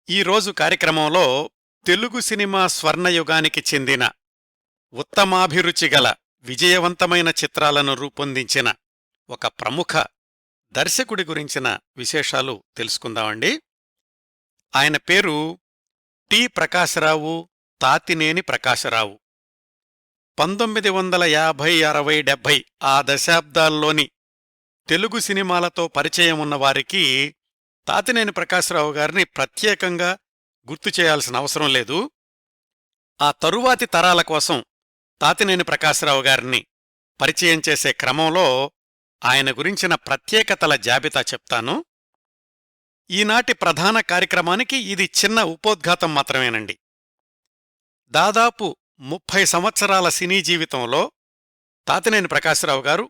ఈరోజు కార్యక్రమంలో తెలుగు సినిమా స్వర్ణయుగానికి చెందిన ఉత్తమాభిరుచిగల విజయవంతమైన చిత్రాలను రూపొందించిన ఒక ప్రముఖ దర్శకుడి గురించిన విశేషాలు తెలుసుకుందామండి. ఆయన పేరు టి ప్రకాశరావు, తాతినేని ప్రకాశరావు. 1950, 60, 70 ఆ దశాబ్దాల్లోని తెలుగు సినిమాలతో పరిచయమున్నవారికి తాతినేని ప్రకాశరావు గారిని ప్రత్యేకంగా గుర్తు చేయాల్సిన అవసరం లేదు. ఆ తరువాతి తరాల కోసం తాతినేని ప్రకాశరావు గారిని పరిచయం చేసే క్రమంలో ఆయన గురించిన ప్రత్యేకతల జాబితా చెప్తాను. ఈనాటి ప్రధాన కార్యక్రమానికి ఇది చిన్న ఉపోద్ఘాతం మాత్రమేనండి. దాదాపు 30 సంవత్సరాల సినీ జీవితంలో తాతినేని ప్రకాశరావు గారు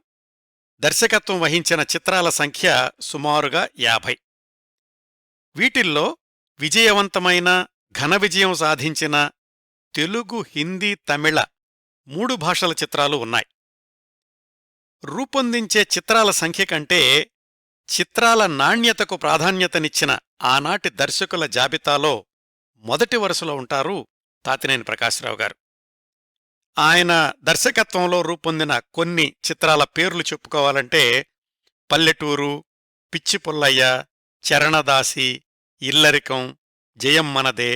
దర్శకత్వం వహించిన చిత్రాల సంఖ్య సుమారుగా 50. వీటిల్లో విజయవంతమైన, ఘన విజయం సాధించిన తెలుగు, హిందీ, తమిళ 3 భాషల చిత్రాలు ఉన్నాయి. రూపొందించే చిత్రాల సంఖ్య కంటే చిత్రాల నాణ్యతకు ప్రాధాన్యతనిచ్చిన ఆనాటి దర్శకుల జాబితాలో మొదటి వరుసలో ఉంటారు తాతినేని ప్రకాశరావు గారు. ఆయన దర్శకత్వంలో రూపొందిన కొన్ని చిత్రాల పేర్లు చెప్పుకోవాలంటే పల్లెటూరు, పిచ్చి పుల్లయ్య, చరణదాసి, ఇల్లరికం, జయం మనదే,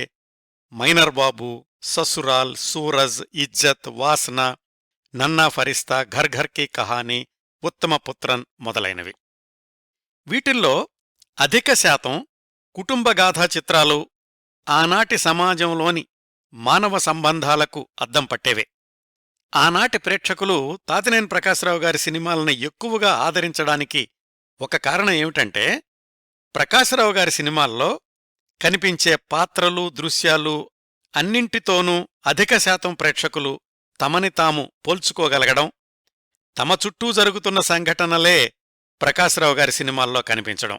మైనర్ బాబు, ససురాల్, సూరజ్, ఇజ్జత్, వాసన, నన్నా ఫరిస్తా, ఘర్ ఘర్ కీ కహానీ, ఉత్తమపుత్రన్ మొదలైనవి. వీటిల్లో అధిక శాతం కుటుంబగాథా చిత్రాలు ఆనాటి సమాజంలోని మానవ సంబంధాలకు అద్దం పట్టేవే. ఆనాటి ప్రేక్షకులు తాతినేని ప్రకాశరావు గారి సినిమాలను ఎక్కువగా ఆదరించడానికి ఒక కారణం ఏమిటంటే, ప్రకాశరావు గారి సినిమాల్లో కనిపించే పాత్రలు, దృశ్యాలు అన్నింటితోనూ అధిక శాతం ప్రేక్షకులు తమని తాము పోల్చుకోగలగడం, తమ చుట్టూ జరుగుతున్న సంఘటనలే ప్రకాశరావు గారి సినిమాల్లో కనిపించడం.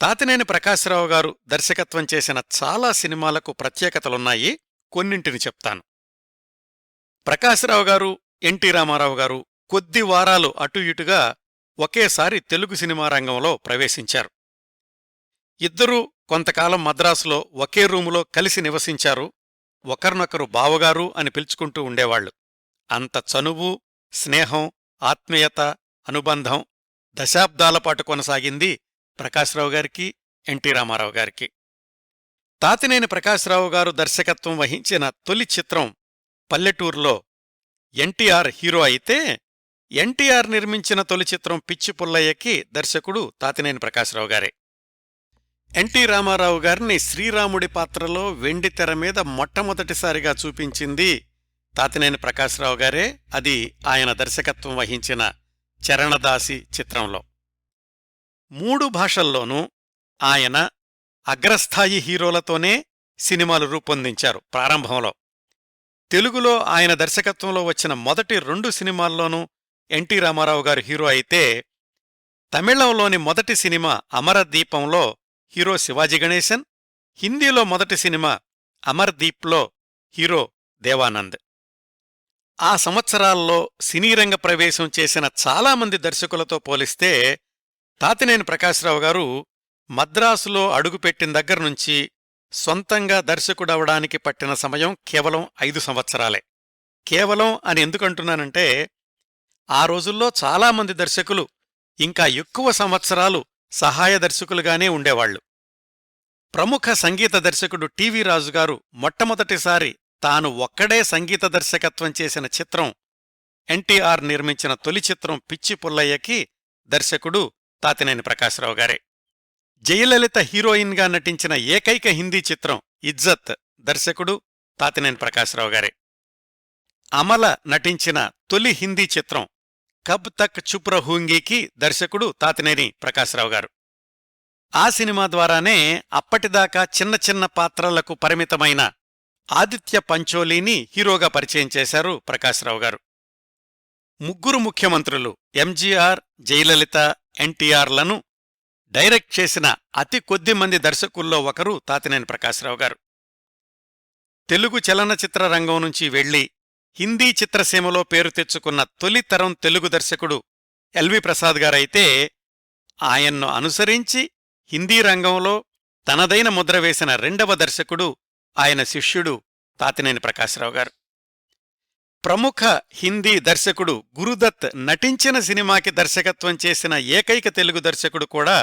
తాతినేని ప్రకాశరావు గారు దర్శకత్వం చేసిన చాలా సినిమాలకు ప్రత్యేకతలున్నాయి. కొన్నింటిని చెప్తాను. ప్రకాశరావు గారు, ఎన్టీ రామారావు గారు కొద్ది వారాలు అటు ఇటుగా ఒకేసారి తెలుగు సినిమా రంగంలో ప్రవేశించారు. ఇద్దరూ కొంతకాలం మద్రాసులో ఒకే రూములో కలిసి నివసించారు. ఒకరినొకరు బావగారు అని పిలుచుకుంటూ ఉండేవాళ్లు. అంత చనువు, స్నేహం, ఆత్మీయత, అనుబంధం దశాబ్దాలపాటు కొనసాగింది ప్రకాశరావు గారికి, ఎన్టీ రామారావు గారికి. తాతినేని ప్రకాశరావు గారు దర్శకత్వం వహించిన తొలి చిత్రం పల్లెటూరులో ఎన్టీఆర్ హీరో అయితే, ఎన్టీఆర్ నిర్మించిన తొలి చిత్రం పిచ్చి పుల్లయ్యకి దర్శకుడు తాతినేని ప్రకాశరావు గారే. ఎన్టీ రామారావు గారిని శ్రీరాముడి పాత్రలో వెండితెర మీద మొట్టమొదటిసారిగా చూపించింది తాతినేని ప్రకాశరావు గారే. అది ఆయన దర్శకత్వం వహించిన చరణదాసి చిత్రంలో. 3 భాషల్లోనూ ఆయన అగ్రస్థాయి హీరోలతోనే సినిమాలు రూపొందించారు. ప్రారంభంలో తెలుగులో ఆయన దర్శకత్వంలో వచ్చిన మొదటి 2 సినిమాల్లోనూ ఎన్టీ రామారావు గారు హీరో అయితే, తమిళంలోని మొదటి సినిమా అమరదీపంలో హీరో శివాజీ గణేశన్, హిందీలో మొదటి సినిమా అమర్దీప్లో హీరో దేవానంద్. ఆ సంవత్సరాల్లో సినీరంగ ప్రవేశం చేసిన చాలామంది దర్శకులతో పోలిస్తే తాతినేని ప్రకాశరావు గారు మద్రాసులో అడుగుపెట్టిన దగ్గర్నుంచి సొంతంగా దర్శకుడవడానికి పట్టిన సమయం కేవలం 5 సంవత్సరాలే. కేవలం అని ఎందుకంటున్నానంటే, ఆ రోజుల్లో చాలామంది దర్శకులు ఇంకా ఎక్కువ సంవత్సరాలు సహాయ దర్శకులుగానే ఉండేవాళ్లు. ప్రముఖ సంగీత దర్శకుడు టివి రాజుగారు మొట్టమొదటిసారి తాను ఒక్కడే సంగీత దర్శకత్వం చేసిన చిత్రం ఎన్టీఆర్ నిర్మించిన తొలి చిత్రం పిచ్చి పుల్లయ్యకి దర్శకుడు తాతినేని ప్రకాశరావు గారే. జయలలిత హీరోయిన్గా నటించిన ఏకైక హిందీ చిత్రం ఇజ్జత్ దర్శకుడు తాతినేని ప్రకాశరావు గారే. అమల నటించిన తొలి హిందీ చిత్రం కబ్ తక్ చుప్ రహూంగీకి దర్శకుడు తాతినేని ప్రకాశరావు గారు. ఆ సినిమా ద్వారానే అప్పటిదాకా చిన్న చిన్న పాత్రలకు పరిమితమైన ఆదిత్య పంచోలీని హీరోగా పరిచయం చేశారు ప్రకాశరావు గారు. 3 ముఖ్యమంత్రులు ఎంజీఆర్, జయలలిత, ఎన్టీఆర్లను డైరెక్ట్ చేసిన అతి కొద్ది మంది దర్శకుల్లో ఒకరు తాతినేని ప్రకాశరావు గారు. తెలుగు చలనచిత్ర రంగం నుంచి వెళ్లి హిందీ చిత్రసీమలో పేరు తెచ్చుకున్న తొలితరం తెలుగు దర్శకుడు ఎల్వి ప్రసాద్ గారైతే, ఆయన్ను అనుసరించి హిందీ రంగంలో తనదైన ముద్ర వేసిన రెండవ దర్శకుడు ఆయన శిష్యుడు తాతినేని ప్రకాశ్రావు గారు. ప్రముఖ హిందీ దర్శకుడు గురుదత్ నటించిన సినిమాకి దర్శకత్వం చేసిన ఏకైక తెలుగు దర్శకుడు కూడా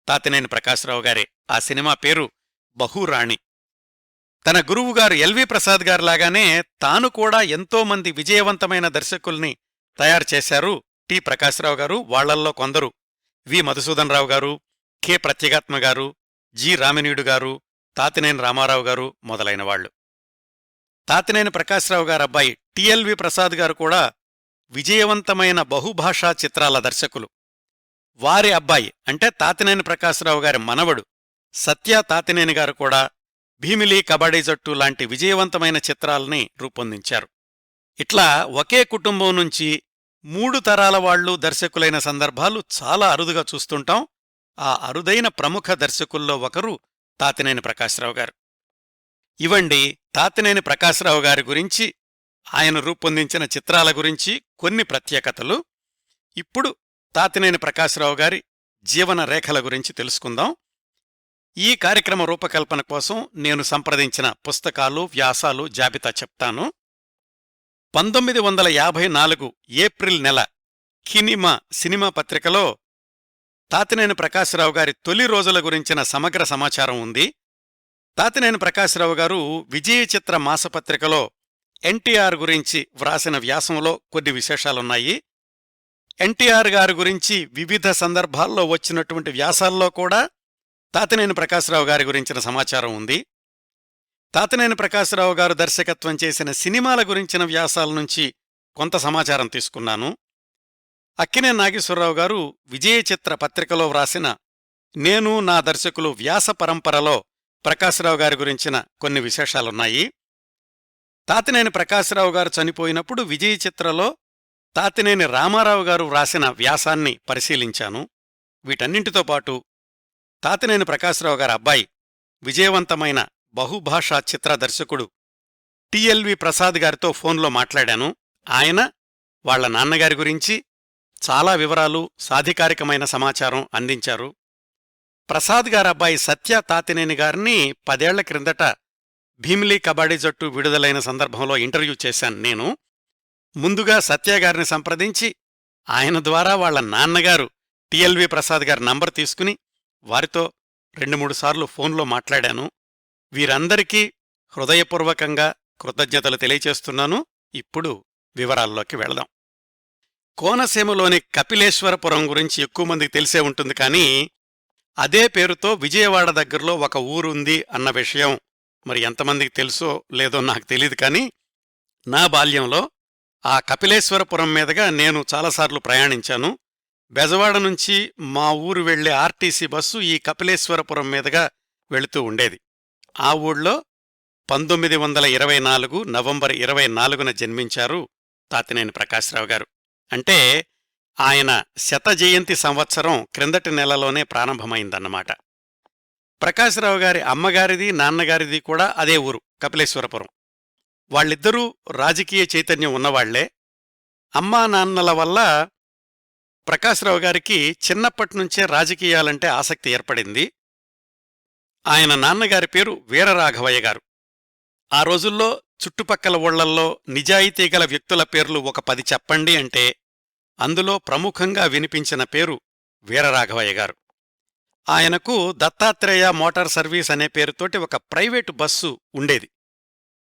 తాతినేని ప్రకాశ్రావు గారే. ఆ సినిమా పేరు బహురాణి. తన గురువుగారు ఎల్వి ప్రసాద్ గారిలాగానే తాను కూడా ఎంతోమంది విజయవంతమైన దర్శకుల్ని తయారు చేశారు టి ప్రకాశ్రావు గారు. వాళ్లల్లో కొందరు వి మధుసూదన్ రావు గారు, కె ప్రత్యేగాత్మ గారు, జి రామినీడు గారు, తాతినేని రామారావు గారు మొదలైనవాళ్లు. తాతినేని ప్రకాశ్రావు గారబ్బాయి టిఎల్వి ప్రసాద్ గారు కూడా విజయవంతమైన బహుభాషా చిత్రాల దర్శకులు. వారి అబ్బాయి అంటే తాతినేని ప్రకాశ్రావు గారి మనవడు సత్య తాతినేని గారు కూడా భీమిలి, కబడ్డీ జట్టు లాంటి విజయవంతమైన చిత్రాల్ని రూపొందించారు. ఇట్లా ఒకే కుటుంబం నుంచి 3 తరాల వాళ్లు దర్శకులైన సందర్భాలు చాలా అరుదుగా చూస్తుంటాం. ఆ అరుదైన ప్రముఖ దర్శకుల్లో ఒకరు తాతినేని ప్రకాశ్రావు గారు. ఇవండి తాతినేని ప్రకాశ్రావు గారి గురించి, ఆయన రూపొందించిన చిత్రాల గురించి కొన్ని ప్రత్యేకతలు. ఇప్పుడు తాతినేని ప్రకాశ్రావు గారి జీవన రేఖల గురించి తెలుసుకుందాం. ఈ కార్యక్రమ రూపకల్పన కోసం నేను సంప్రదించిన పుస్తకాలు, వ్యాసాలు జాబితా చెప్తాను. 1954 ఏప్రిల్ నెల కినిమా సినిమా పత్రికలో తాతినేని ప్రకాశ్రావు గారి తొలి రోజుల గురించిన సమగ్ర సమాచారం ఉంది. తాతినేని ప్రకాశ్రావు గారు విజయ చిత్ర మాసపత్రికలో ఎన్టీఆర్ గురించి వ్రాసిన వ్యాసంలో కొన్ని విశేషాలున్నాయి. ఎన్టీఆర్ గారి గురించి వివిధ సందర్భాల్లో వచ్చినటువంటి వ్యాసాల్లో కూడా తాతినేని ప్రకాశ్రావు గారి గురించిన సమాచారం ఉంది. తాతినేని ప్రకాశ్రావు గారు దర్శకత్వం చేసిన సినిమాల గురించిన వ్యాసాల నుంచి కొంత సమాచారం తీసుకున్నాను. అక్కినేని నాగేశ్వరరావు గారు విజయ చిత్ర పత్రికలో వ్రాసిన నేను నా దర్శకులు వ్యాస పరంపరలో ప్రకాశ్రావు గారి గురించిన కొన్ని విశేషాలున్నాయి. తాతినేని ప్రకాశ్రావు గారు చనిపోయినప్పుడు విజయ చిత్రలో తాతినేని రామారావు గారు వ్రాసిన వ్యాసాన్ని పరిశీలించాను. వీటన్నింటితో పాటు తాతినేని ప్రకాశ్రావు గారి అబ్బాయి విజయవంతమైన బహుభాషా చిత్ర దర్శకుడు టిఎల్వి ప్రసాద్ గారితో ఫోన్లో మాట్లాడాను. ఆయన వాళ్ల నాన్నగారి గురించి చాలా వివరాలు, సాధికారికమైన సమాచారం అందించారు. ప్రసాద్ గారబ్బాయి సత్య తాతినేని గారిని 10 ఏళ్ల క్రిందట భీమిలి, కబడ్డీ జట్టు విడుదలైన సందర్భంలో ఇంటర్వ్యూ చేశాను నేను. ముందుగా సత్యగారిని సంప్రదించి ఆయన ద్వారా వాళ్ల నాన్నగారు టిఎల్వి ప్రసాద్ గారి నంబర్ తీసుకుని వారితో 2-3 సార్లు ఫోన్లో మాట్లాడాను. వీరందరికీ హృదయపూర్వకంగా కృతజ్ఞతలు తెలియచేస్తున్నాను. ఇప్పుడు వివరాల్లోకి వెళదాం. కోనసీమలోని కపిలేశ్వరపురం గురించి ఎక్కువ మందికి తెలిసే ఉంటుంది, కానీ అదే పేరుతో విజయవాడ దగ్గరలో ఒక ఊరుంది అన్న విషయం మరి ఎంతమందికి తెలుసో లేదో నాకు తెలీదు. కానీ నా బాల్యంలో ఆ కపిలేశ్వరపురం మీదుగా నేను చాలాసార్లు ప్రయాణించాను. బెజవాడ నుంచి మా ఊరు వెళ్లే ఆర్టీసీ బస్సు ఈ కపిలేశ్వరపురం మీదుగా వెళుతూ ఉండేది. ఆ ఊళ్ళో 1924 నవంబర్ 24న జన్మించారు తాతినేని ప్రకాశ్రావు గారు. అంటే ఆయన 100వ జయంతి సంవత్సరం క్రిందటి నెలలోనే ప్రారంభమైందన్నమాట. ప్రకాశ్రావు గారి అమ్మగారిది, నాన్నగారిది కూడా అదే ఊరు కపిలేశ్వరపురం. వాళ్ళిద్దరూ రాజకీయ చైతన్యం ఉన్నవాళ్లే. అమ్మా నాన్నల వల్ల ప్రకాశ్రావు గారికి చిన్నప్పటినుంచే రాజకీయాలంటే ఆసక్తి ఏర్పడింది. ఆయన నాన్నగారి పేరు వీరరాఘవయ్య గారు. ఆ రోజుల్లో చుట్టుపక్కల ఊళ్లల్లో నిజాయితీగల వ్యక్తుల పేర్లు ఒక 10 చెప్పండి అంటే అందులో ప్రముఖంగా వినిపించిన పేరు వీరరాఘవయ్య గారు. ఆయనకు దత్తాత్రేయ మోటార్ సర్వీస్ అనే పేరుతోటి ఒక ప్రైవేటు బస్సు ఉండేది.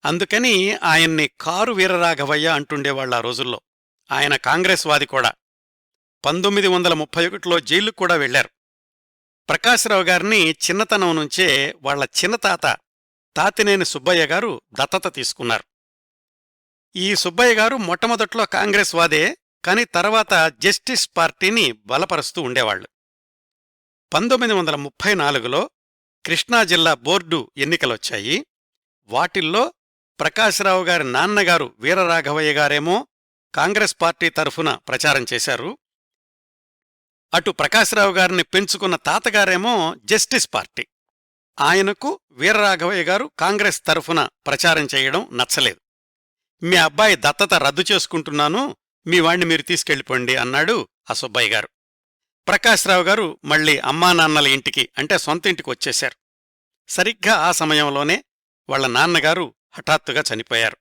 అందుకని ఆయన్ని కారు వీరరాఘవయ్య అంటుండేవాళ్లు ఆ రోజుల్లో. ఆయన కాంగ్రెస్ వాది కూడా. 1931లో జైలుకు కూడా వెళ్లారు. ప్రకాశ్రావు గారిని చిన్నతనం నుంచే వాళ్ల చిన్నతాత తాతినేని సుబ్బయ్య గారు దత్తత తీసుకున్నారు. ఈ సుబ్బయ్య గారు మొట్టమొదట్లో కాంగ్రెస్ వాదే, కాని తర్వాత జస్టిస్ పార్టీని బలపరుస్తూ ఉండేవాళ్లు. 1934లో కృష్ణా జిల్లా బోర్డు ఎన్నికలొచ్చాయి. వాటిల్లో ప్రకాశ్రావు గారి నాన్నగారు వీరరాఘవయ్య గారేమో కాంగ్రెస్ పార్టీ తరఫున ప్రచారం చేశారు. అటు ప్రకాశ్రావు గారిని పెంచుకున్న తాతగారేమో జస్టిస్ పార్టీ. ఆయనకు వీరరాఘవయ్య గారు కాంగ్రెస్ తరఫున ప్రచారం చేయడం నచ్చలేదు. మీ అబ్బాయి దత్తత రద్దు చేసుకుంటున్నాను, మీ వాణ్ణి మీరు తీసుకెళ్ళిపోండి అన్నాడు ఆ సుబ్బయ్య గారు. ప్రకాశ్రావు గారు మళ్లీ అమ్మానాన్నల ఇంటికి అంటే సొంత ఇంటికి వచ్చేశారు. సరిగ్గా ఆ సమయంలోనే వాళ్ల నాన్నగారు హఠాత్తుగా చనిపోయారు.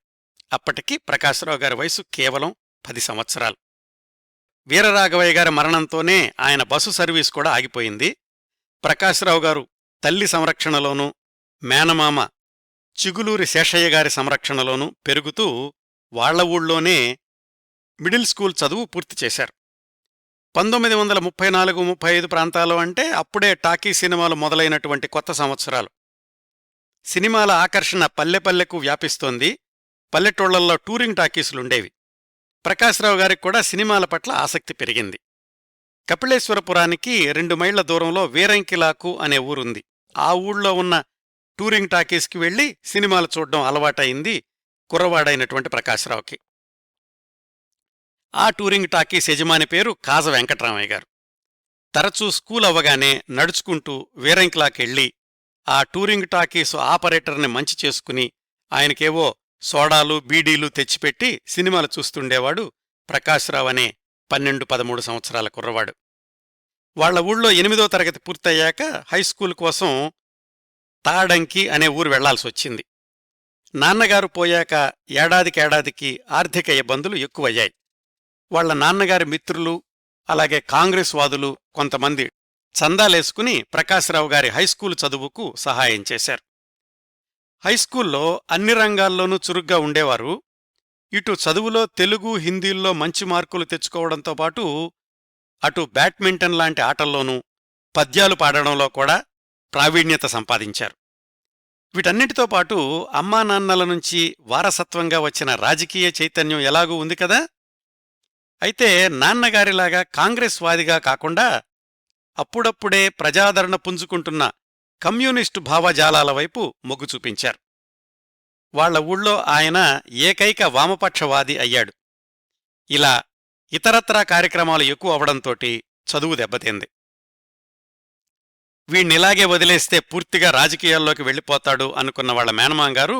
అప్పటికి ప్రకాశరావు గారి వయసు కేవలం 10 సంవత్సరాలు. వీరరాఘవయ్య గారి మరణంతోనే ఆయన బస్సు సర్వీస్ కూడా ఆగిపోయింది. ప్రకాశరావు గారు తల్లి సంరక్షణలోనూ, మేనమామ చిగులూరి శేషయ్య గారి సంరక్షణలోనూ పెరుగుతూ వాళ్ల ఊళ్ళోనే మిడిల్ స్కూల్ చదువు పూర్తి చేశారు. 1934-35 ప్రాంతాలు అంటే అప్పుడే టాకీ సినిమాలు మొదలైనటువంటి కొత్త సంవత్సరాలు. సినిమాల ఆకర్షణ పల్లెపల్లెకు వ్యాపిస్తోంది. పల్లెటూళ్లల్లో టూరింగ్ టాకీసులుండేవి. ప్రకాశరావు గారికి కూడా సినిమాల పట్ల ఆసక్తి పెరిగింది. కపిలేశ్వరపురానికి 2 మైళ్ల దూరంలో వీరంకిలాకు అనే ఊరుంది. ఆ ఊళ్ళో ఉన్న టూరింగ్ టాకీస్కి వెళ్లి సినిమాలు చూడ్డం అలవాటయింది కుర్రవాడైనటువంటి ప్రకాశరావుకి. ఆ టూరింగ్ టాకీస్ యజమాని పేరు కాజ వెంకట్రామయ్య గారు. తరచూ స్కూల్ అవ్వగానే నడుచుకుంటూ వీరంకిలాకెళ్ళి ఆ టూరింగ్ టాకీసు ఆపరేటర్ని మంచి చేసుకుని ఆయనకేవో సోడాలు బీడీలు తెచ్చిపెట్టి సినిమాలు చూస్తుండేవాడు ప్రకాశరావు అనే 12-13 సంవత్సరాల కుర్రవాడు. వాళ్ల ఊళ్ళో 8వ తరగతి పూర్తయ్యాక హైస్కూల్ కోసం తాడంకి అనే ఊరు వెళ్లాల్సొచ్చింది. నాన్నగారు పోయాక ఏడాదికేడాదికి ఆర్థిక ఇబ్బందులు ఎక్కువయ్యాయి. వాళ్ల నాన్నగారి మిత్రులు, అలాగే కాంగ్రెస్ వాదులు కొంతమంది చందాలేసుకుని ప్రకాశరావు గారి హైస్కూలు చదువుకు సహాయం చేశారు. హైస్కూల్లో అన్ని రంగాల్లోనూ చురుగ్గా ఉండేవారు. ఇటు చదువులో తెలుగు, హిందీల్లో మంచి మార్కులు తెచ్చుకోవడంతో పాటు అటు బ్యాడ్మింటన్ లాంటి ఆటల్లోనూ, పద్యాలు పాడడంలో కూడా ప్రావీణ్యత సంపాదించారు. వీటన్నిటితో పాటు అమ్మానాన్నల నుంచి వారసత్వంగా వచ్చిన రాజకీయ చైతన్యం ఎలాగూ ఉంది కదా. అయితే నాన్నగారిలాగా కాంగ్రెస్ వాదిగా కాకుండా అప్పుడప్పుడే ప్రజాదరణ పుంజుకుంటున్న కమ్యూనిస్టు భావజాలాల వైపు మొగ్గు చూపించారు. వాళ్ల ఊళ్ళో ఆయన ఏకైక వామపక్షవాది అయ్యాడు. ఇలా ఇతరత్రా కార్యక్రమాలు ఎక్కువ అవడంతోటి చదువు దెబ్బతింది. వీణ్ణిలాగే వదిలేస్తే పూర్తిగా రాజకీయాల్లోకి వెళ్ళిపోతాడు అనుకున్న వాళ్ల మేనమాంగారు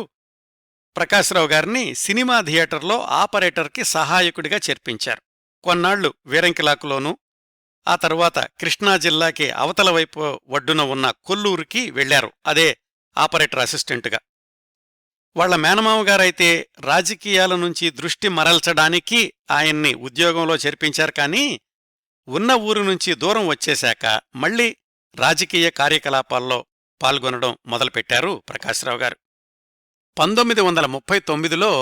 ప్రకాశరావు గారిని సినిమా థియేటర్లో ఆపరేటర్కి సహాయకుడిగా చేర్పించారు. కొన్నాళ్లు వీరంకిలాకులోనూ, ఆ తరువాత కృష్ణా జిల్లాకి అవతల వైపు ఒడ్డున ఉన్న కొల్లూరుకి వెళ్లారు, అదే ఆపరేటర్ అసిస్టెంటుగా. వాళ్ల మేనమామగారైతే రాజకీయాల నుంచి దృష్టి మరల్చడానికి ఆయన్ని ఉద్యోగంలో చేర్పించారు. కానీ ఉన్న ఊరు నుంచి దూరం వచ్చేశాక మళ్లీ రాజకీయ కార్యకలాపాల్లో పాల్గొనడం మొదలుపెట్టారు ప్రకాశరావు గారు. 1939లో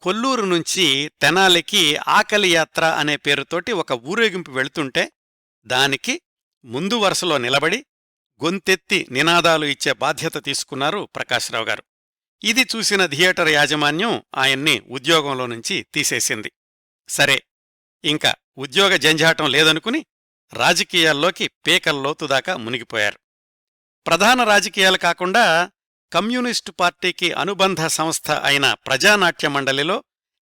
కొల్లూరు నుంచి తెనాలికి ఆకలి యాత్ర అనే పేరుతోటి ఒక ఊరేగింపు వెళుతుంటే దానికి ముందు వరుసలో నిలబడి గొంతెత్తి నినాదాలు ఇచ్చే బాధ్యత తీసుకున్నారు ప్రకాశరావు గారు. ఇది చూసిన థియేటర్ యాజమాన్యం ఆయన్ని ఉద్యోగంలో నుంచి తీసేసింది. సరే, ఇంకా ఉద్యోగ జంఝాటం లేదనుకుని రాజకీయాల్లోకి పీకల్లోతుదాకా మునిగిపోయారు. ప్రధాన రాజకీయాలు కాకుండా కమ్యూనిస్టు పార్టీకి అనుబంధ సంస్థ అయిన ప్రజానాట్య మండలిలో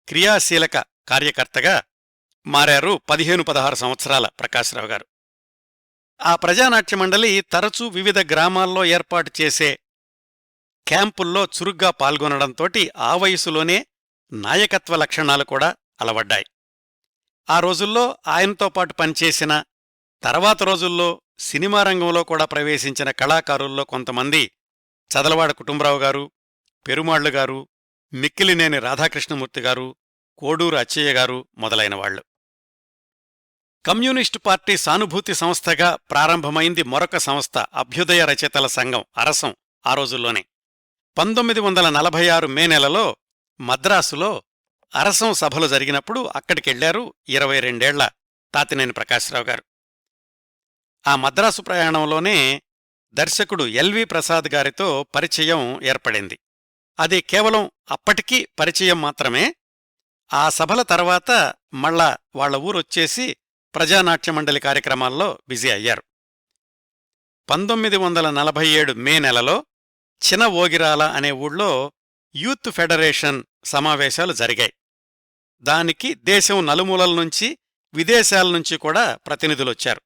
క్రియాశీలక కార్యకర్తగా మారారు 15-16 సంవత్సరాల ప్రకాశరావు గారు. ఆ ప్రజానాట్య మండలి తరచూ వివిధ గ్రామాల్లో ఏర్పాటు చేసే క్యాంపుల్లో చురుగ్గా పాల్గొనడంతోటి ఆ వయసులోనే నాయకత్వ లక్షణాలు కూడా అలవడ్డాయి. ఆ రోజుల్లో ఆయనతో పాటు పనిచేసిన, తర్వాత రోజుల్లో సినిమా రంగంలో కూడా ప్రవేశించిన కళాకారుల్లో కొంతమంది చదలవాడ కుటుంబరావు గారు, పెరుమాళ్లు గారు, మిక్కిలినేని రాధాకృష్ణమూర్తి గారు, కోడూరు అచ్చయ్య గారు మొదలైనవాళ్లు. కమ్యూనిస్టు పార్టీ సానుభూతి సంస్థగా ప్రారంభమైంది మరొక సంస్థ, అభ్యుదయ రచయితల సంఘం, అరసం. ఆ రోజుల్లోనే 1946 మే నెలలో మద్రాసులో అరసం సభలు జరిగినప్పుడు అక్కడికెళ్లారు 22 తాతినేని ప్రకాశరావు గారు. ఆ మద్రాసు ప్రయాణంలోనే దర్శకుడు ఎల్వి ప్రసాద్ గారితో పరిచయం ఏర్పడింది. అది కేవలం అప్పటికీ పరిచయం మాత్రమే. ఆ సభల తర్వాత మళ్ళా వాళ్ల ఊరొచ్చేసి ప్రజానాట్యమండలి కార్యక్రమాల్లో బిజీ అయ్యారు. 1947 మే నెలలో చిన ఓగిరాల అనే ఊళ్ళో యూత్ ఫెడరేషన్ సమావేశాలు జరిగాయి. దానికి దేశం నలుమూలల నుంచి, విదేశాల నుంచి కూడా ప్రతినిధులొచ్చారు.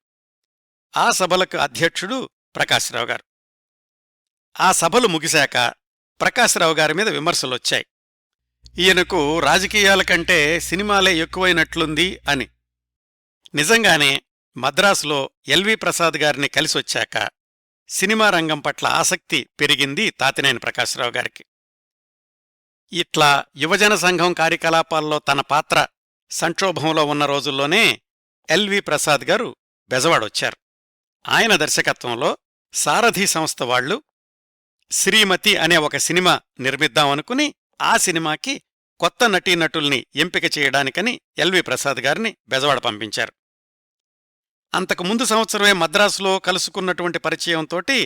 ఆ సభలకు అధ్యక్షుడు ప్రకాశరావు గారు. ఆ సభలు ముగిశాక ప్రకాశరావు గారి మీద విమర్శలొచ్చాయి. ఈయనకు రాజకీయాల కంటే సినిమాలే ఎక్కువైనట్లుంది అని. నిజంగానే మద్రాసులో ఎల్వి ప్రసాద్ గారిని కలిసొచ్చాక సినిమా రంగం పట్ల ఆసక్తి పెరిగింది తాతినేని ప్రకాశ్రావు గారికి. ఇట్లా యువజన సంఘం కార్యకలాపాల్లో తన పాత్ర సంక్షోభంలో ఉన్న రోజుల్లోనే ఎల్వి ప్రసాద్ గారు బెజవాడొచ్చారు. ఆయన దర్శకత్వంలో సారథి సంస్థ వాళ్లు శ్రీమతి అనే ఒక సినిమా నిర్మిద్దామనుకుని ఆ సినిమాకి కొత్త నటీనటుల్ని ఎంపిక చేయడానికని ఎల్వి ప్రసాద్ గారిని బెజవాడ పంపించారు. అంతకుముందు సంవత్సరమే మద్రాసులో కలుసుకున్నటువంటి పరిచయంతోటి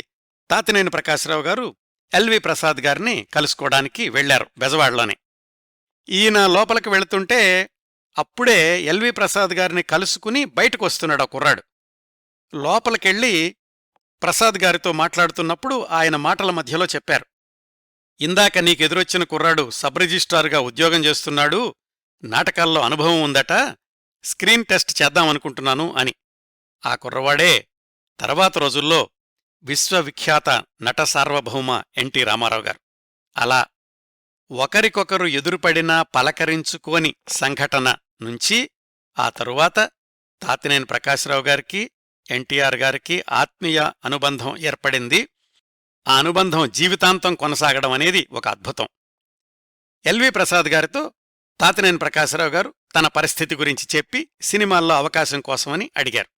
తాతినేని ప్రకాశ్రావు గారు ఎల్వి ప్రసాద్ గారిని కలుసుకోవడానికి వెళ్లారు బెజవాడలోనే. ఈయన లోపలికి వెళుతుంటే అప్పుడే ఎల్వి ప్రసాద్ గారిని కలుసుకుని బయటకు వస్తున్నాడు ఆ కుర్రాడు. లోపలికెళ్ళి ప్రసాద్ గారితో మాట్లాడుతున్నప్పుడు ఆయన మాటల మధ్యలో చెప్పారు, ఇందాక నీకెదురొచ్చిన కుర్రాడు సబ్ రిజిస్ట్రారుగా ఉద్యోగం చేస్తున్నాడు, నాటకాల్లో అనుభవం ఉందట, స్క్రీన్ టెస్ట్ చేద్దామనుకుంటున్నాను అని. ఆ కుర్రవాడే తర్వాత రోజుల్లో విశ్వవిఖ్యాత నట సార్వభౌమ ఎన్టీ రామారావు గారు. అలా ఒకరికొకరు ఎదురుపడినా పలకరించుకోని సంఘటన నుంచి ఆ తరువాత తాతినేని ప్రకాశ్రావు గారికి ఎన్టీఆర్ గారికి ఆత్మీయ అనుబంధం ఏర్పడింది. ఆ అనుబంధం జీవితాంతం కొనసాగడం అనేది ఒక అద్భుతం. ఎల్వి ప్రసాద్ గారితో తాతినేని ప్రకాశ్రావు గారు తన పరిస్థితి గురించి చెప్పి సినిమాల్లో అవకాశం కోసమని అడిగారు.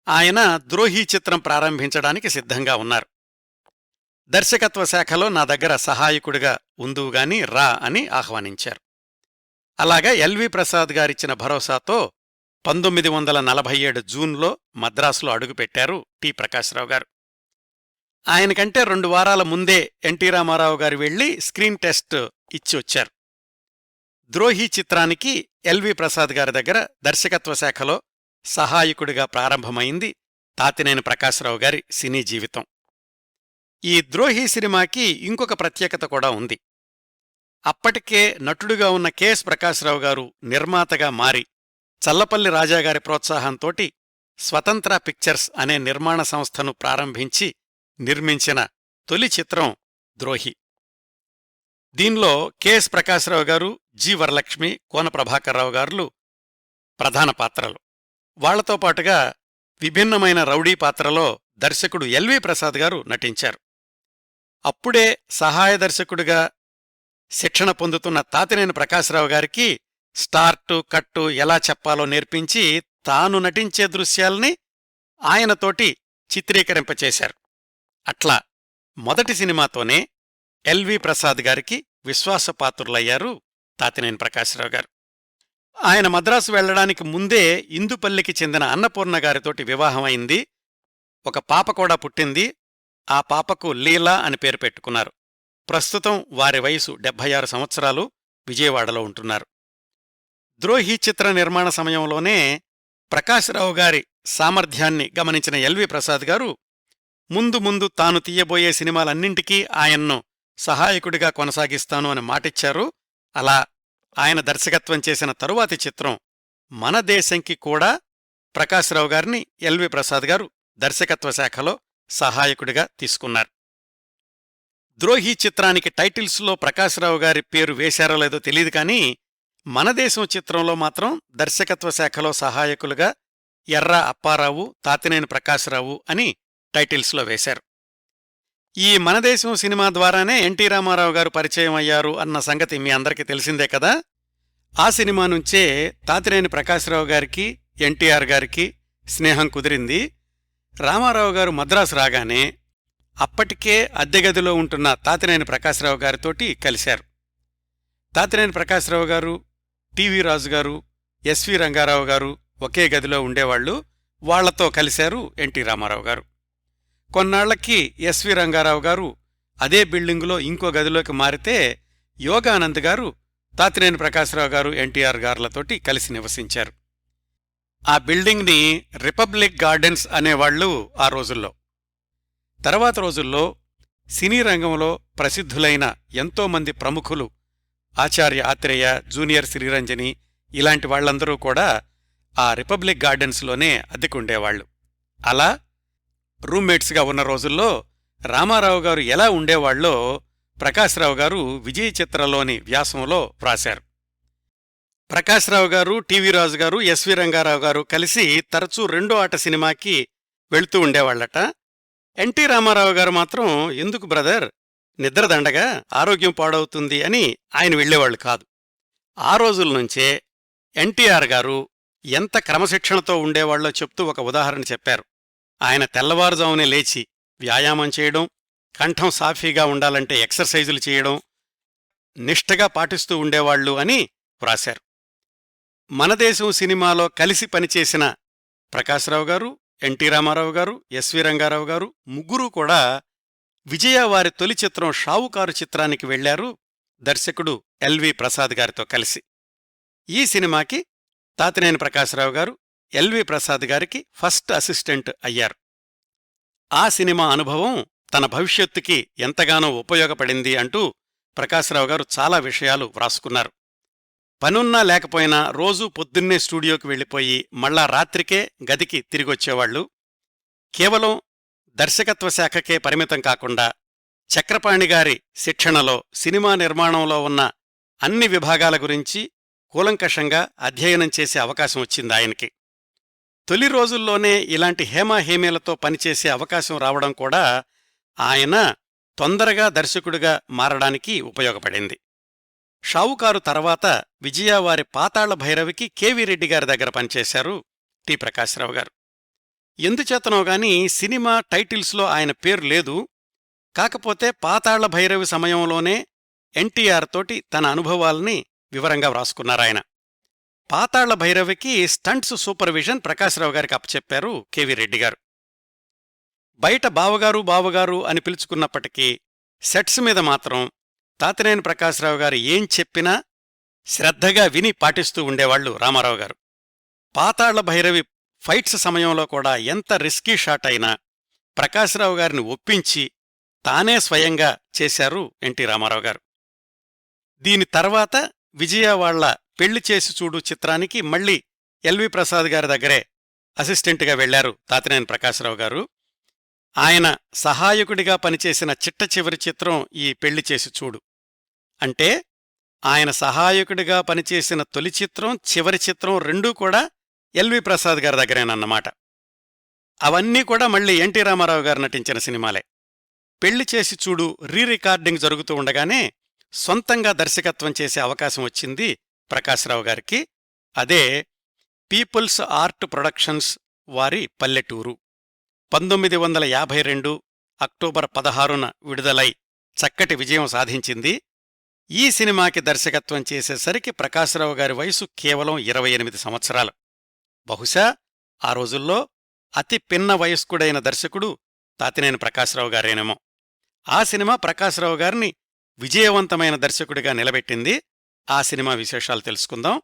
ఆయన ద్రోహి చిత్రం ప్రారంభించడానికి సిద్ధంగా ఉన్నారు. దర్శకత్వ శాఖలో నా దగ్గర సహాయకుడిగా ఉందువుగాని రా అని ఆహ్వానించారు. అలాగా ఎల్వి ప్రసాద్ గారిచ్చిన భరోసాతో 1947 జూన్లో మద్రాసులో అడుగుపెట్టారు టి ప్రకాశ్రావు గారు. ఆయనకంటే 2 వారాల ముందే ఎన్టీ రామారావు గారు వెళ్లి స్క్రీన్ టెస్ట్ ఇచ్చి వచ్చారు. ద్రోహి చిత్రానికి ఎల్వి ప్రసాద్ గారి దగ్గర దర్శకత్వ శాఖలో సహాయకుడిగా ప్రారంభమైంది తాతినేని ప్రకాశ్రావు గారి సినీ జీవితం. ఈ ద్రోహి సినిమాకి ఇంకొక ప్రత్యేకత కూడా ఉంది. అప్పటికే నటుడుగా ఉన్న కెఎస్ ప్రకాశ్రావు గారు నిర్మాతగా మారి చల్లపల్లి రాజాగారి ప్రోత్సాహంతోటి స్వతంత్ర పిక్చర్స్ అనే నిర్మాణ సంస్థను ప్రారంభించి నిర్మించిన తొలి చిత్రం ద్రోహి. దీనిలో కెఎస్ ప్రకాశ్రావు గారు, జి వరలక్ష్మి, కోన ప్రభాకర్రావు గారులు ప్రధాన పాత్రలు. వాళ్లతో పాటుగా విభిన్నమైన రౌడీ పాత్రలో దర్శకుడు ఎల్వి ప్రసాద్ గారు నటించారు. అప్పుడే సహాయ దర్శకుడిగా శిక్షణ పొందుతున్న తాతినేని ప్రకాశ్రావు గారికి స్టార్టు కట్టు ఎలా చెప్పాలో నేర్పించి తాను నటించే దృశ్యాల్ని ఆయనతోటి చిత్రీకరింపచేశారు. అట్లా మొదటి సినిమాతోనే ఎల్వి ప్రసాద్ గారికి విశ్వాసపాత్రులయ్యారు తాతినేని ప్రకాశ్రావు గారు. ఆయన మద్రాసు వెళ్లడానికి ముందే ఇందుపల్లికి చెందిన అన్నపూర్ణ గారితోటి వివాహమైంది. ఒక పాప కూడా పుట్టింది. ఆ పాపకు లీలా అని పేరు పెట్టుకున్నారు. ప్రస్తుతం వారి వయసు 76 సంవత్సరాలు, విజయవాడలో ఉంటున్నారు. ద్రోహి చిత్ర నిర్మాణ సమయంలోనే ప్రకాశ్రావు గారి సామర్థ్యాన్ని గమనించిన ఎల్వి ప్రసాద్ గారు ముందు ముందు తాను తీయబోయే సినిమాలన్నింటికీ ఆయన్ను సహాయకుడిగా కొనసాగిస్తాను అని మాటిచ్చారు. అలా ఆయన దర్శకత్వం చేసిన తరువాతి చిత్రం మన దేశంకి కూడా ప్రకాశ్రావు గారిని ఎల్వి ప్రసాద్ గారు దర్శకత్వ శాఖలో సహాయకుడిగా తీసుకున్నారు. ద్రోహి చిత్రానికి టైటిల్స్లో ప్రకాశ్రావు గారి పేరు వేశారో లేదో తెలియదు కానీ మన దేశం చిత్రంలో మాత్రం దర్శకత్వ శాఖలో సహాయకులుగా ఎర్రా అప్పారావు, తాతినేని ప్రకాశ్రావు అని టైటిల్స్లో వేశారు. ఈ మనదేశం సినిమా ద్వారానే ఎన్టీ రామారావు గారు పరిచయం అయ్యారు అన్న సంగతి మీ అందరికీ తెలిసిందే కదా. ఆ సినిమా నుంచే తాతినేని ప్రకాశ్రావు గారికి, ఎన్టీఆర్ గారికి స్నేహం కుదిరింది. రామారావు గారు మద్రాసు రాగానే అప్పటికే అద్దెగదిలో ఉంటున్న తాతినేని ప్రకాశ్రావు గారితోటి కలిశారు. తాతినేని ప్రకాశ్రావు గారు, టివి రాజు గారు, ఎస్వి రంగారావు గారు ఒకే గదిలో ఉండేవాళ్లు. వాళ్లతో కలిశారు ఎన్టీ రామారావు గారు. కొన్నాళ్లకి ఎస్వి రంగారావు గారు అదే బిల్డింగులో ఇంకో గదిలోకి మారితే యోగానంద్ గారు తాతినేని ప్రకాశ్రావు గారు, ఎన్టీఆర్ గారులతోటి కలిసి నివసించారు. ఆ బిల్డింగ్ని రిపబ్లిక్ గార్డెన్స్ అనేవాళ్లు ఆ రోజుల్లో. తర్వాత రోజుల్లో సినీ రంగంలో ప్రసిద్ధులైన ఎంతోమంది ప్రముఖులు, ఆచార్య ఆత్రేయ, జూనియర్ శ్రీరంజని ఇలాంటి వాళ్లందరూ కూడా ఆ రిపబ్లిక్ గార్డెన్స్లోనే అద్దెకుండేవాళ్లు. అలా రూమ్మేట్స్గా ఉన్న రోజుల్లో రామారావు గారు ఎలా ఉండేవాళ్లో ప్రకాశ్రావు గారు విజయ్ చిత్రలోని వ్యాసంలో వ్రాశారు. ప్రకాశ్రావు గారు, టివి రాజు గారు, ఎస్వి రంగారావు గారు కలిసి తరచూ రెండో ఆట సినిమాకి వెళ్తూ ఉండేవాళ్లట. ఎన్టీ రామారావు గారు మాత్రం ఎందుకు బ్రదర్, నిద్రదండగా, ఆరోగ్యం పాడవుతుంది అని ఆయన వెళ్లేవాళ్లు కాదు. ఆ రోజుల్నుంచే ఎన్టీఆర్ గారు ఎంత క్రమశిక్షణతో ఉండేవాళ్లో చెప్తూ ఒక ఉదాహరణ చెప్పారు. ఆయన తెల్లవారుజామునే లేచి వ్యాయామం చేయడం, కంఠం సాఫీగా ఉండాలంటే ఎక్సర్సైజులు చేయడం నిష్ఠగా పాటిస్తూ ఉండేవాళ్లు అని వ్రాశారు. మనదేశం సినిమాలో కలిసి పనిచేసిన ప్రకాశ్రావు గారు, ఎన్టీ రామారావు గారు, ఎస్వి రంగారావు గారు ముగ్గురూ కూడా విజయ వారి తొలి చిత్రం షావుకారు చిత్రానికి వెళ్లారు దర్శకుడు ఎల్వి ప్రసాద్ గారితో కలిసి. ఈ సినిమాకి తాతినేని ప్రకాశ్రావు గారు ఎల్వి ప్రసాద్ గారికి ఫస్ట్ అసిస్టెంట్ అయ్యారు. ఆ సినిమా అనుభవం తన భవిష్యత్తుకి ఎంతగానో ఉపయోగపడింది అంటూ ప్రకాశ్రావు గారు చాలా విషయాలు వ్రాసుకున్నారు. పనున్నా లేకపోయినా రోజూ పొద్దున్నే స్టూడియోకి వెళ్ళిపోయి మళ్ళా రాత్రికే గదికి తిరిగొచ్చేవాళ్లు. కేవలం దర్శకత్వ శాఖకే పరిమితం కాకుండా చక్రపాణిగారి శిక్షణలో సినిమా నిర్మాణంలో ఉన్న అన్ని విభాగాల గురించి కూలంకషంగా అధ్యయనం చేసే అవకాశం వచ్చింది ఆయనకి. తొలి రోజుల్లోనే ఇలాంటి హేమాహేమీలతో పనిచేసే అవకాశం రావడం కూడా ఆయన తొందరగా దర్శకుడిగా మారడానికి ఉపయోగపడింది. షావుకారు తర్వాత విజయవారి పాతాళ భైరవికి కెవి రెడ్డి గారి దగ్గర పనిచేశారు టి ప్రకాశ్రావు గారు. ఎందుచేతనోగాని సినిమా టైటిల్స్లో ఆయన పేరు లేదు. కాకపోతే పాతాళ భైరవి సమయంలోనే ఎన్టీఆర్ తోటి తన అనుభవాల్ని వివరంగా వ్రాసుకున్నారాయన. పాతాళ భైరవికి స్టంట్స్ సూపర్విజన్ ప్రకాశ్రావు గారికి అప్పచెప్పారు కెవి రెడ్డి గారు. బయట బావగారు బావగారు అని పిలుచుకున్నప్పటికీ సెట్స్ మీద మాత్రం తాతినేని ప్రకాశ్రావు గారు ఏం చెప్పినా శ్రద్ధగా విని పాటిస్తూ ఉండేవాళ్లు రామారావు గారు. పాతాళ భైరవి ఫైట్స్ సమయంలో కూడా ఎంత రిస్కీ షాట్ అయినా ప్రకాశ్రావు గారిని ఒప్పించి తానే స్వయంగా చేశారు ఎన్టీ రామారావు గారు. దీని తర్వాత విజయ వాళ్ల పెళ్లి చేసి చూడు చిత్రానికి మళ్లీ ఎల్వి ప్రసాద్ గారి దగ్గరే అసిస్టెంట్గా వెళ్లారు తాతినేని ప్రకాశ్రావు గారు. ఆయన సహాయకుడిగా పనిచేసిన చిట్ట చివరి చిత్రం ఈ పెళ్లి చేసి చూడు. అంటే ఆయన సహాయకుడిగా పనిచేసిన తొలి చిత్రం, చివరి చిత్రం రెండూ కూడా ఎల్వి ప్రసాద్ గారి దగ్గరేనన్నమాట. అవన్నీ కూడా మళ్లీ ఎన్టీ రామారావు గారు నటించిన సినిమాలే. పెళ్లి చేసి చూడు రీరికార్డింగ్ జరుగుతూ ఉండగానే సొంతంగా దర్శకత్వం చేసే అవకాశం వచ్చింది ప్రకాశ్రావు గారికి. అదే పీపుల్స్ ఆర్ట్ ప్రొడక్షన్స్ వారి పల్లెటూరు. 1952 అక్టోబర్ 16న విడుదలై చక్కటి విజయం సాధించింది. ఈ సినిమాకి దర్శకత్వం చేసేసరికి ప్రకాశ్రావు గారి వయసు కేవలం 28 సంవత్సరాలు. బహుశా ఆ రోజుల్లో అతి పిన్న వయస్కుడైన దర్శకుడు తాతినేని ప్రకాశ్రావు గారేనేమో. ఆ సినిమా ప్రకాశ్రావు గారిని విజయవంతమైన దర్శకుడిగా నిలబెట్టింది. ఆ సినిమా విశేషాలు తెలుసుకుందాం.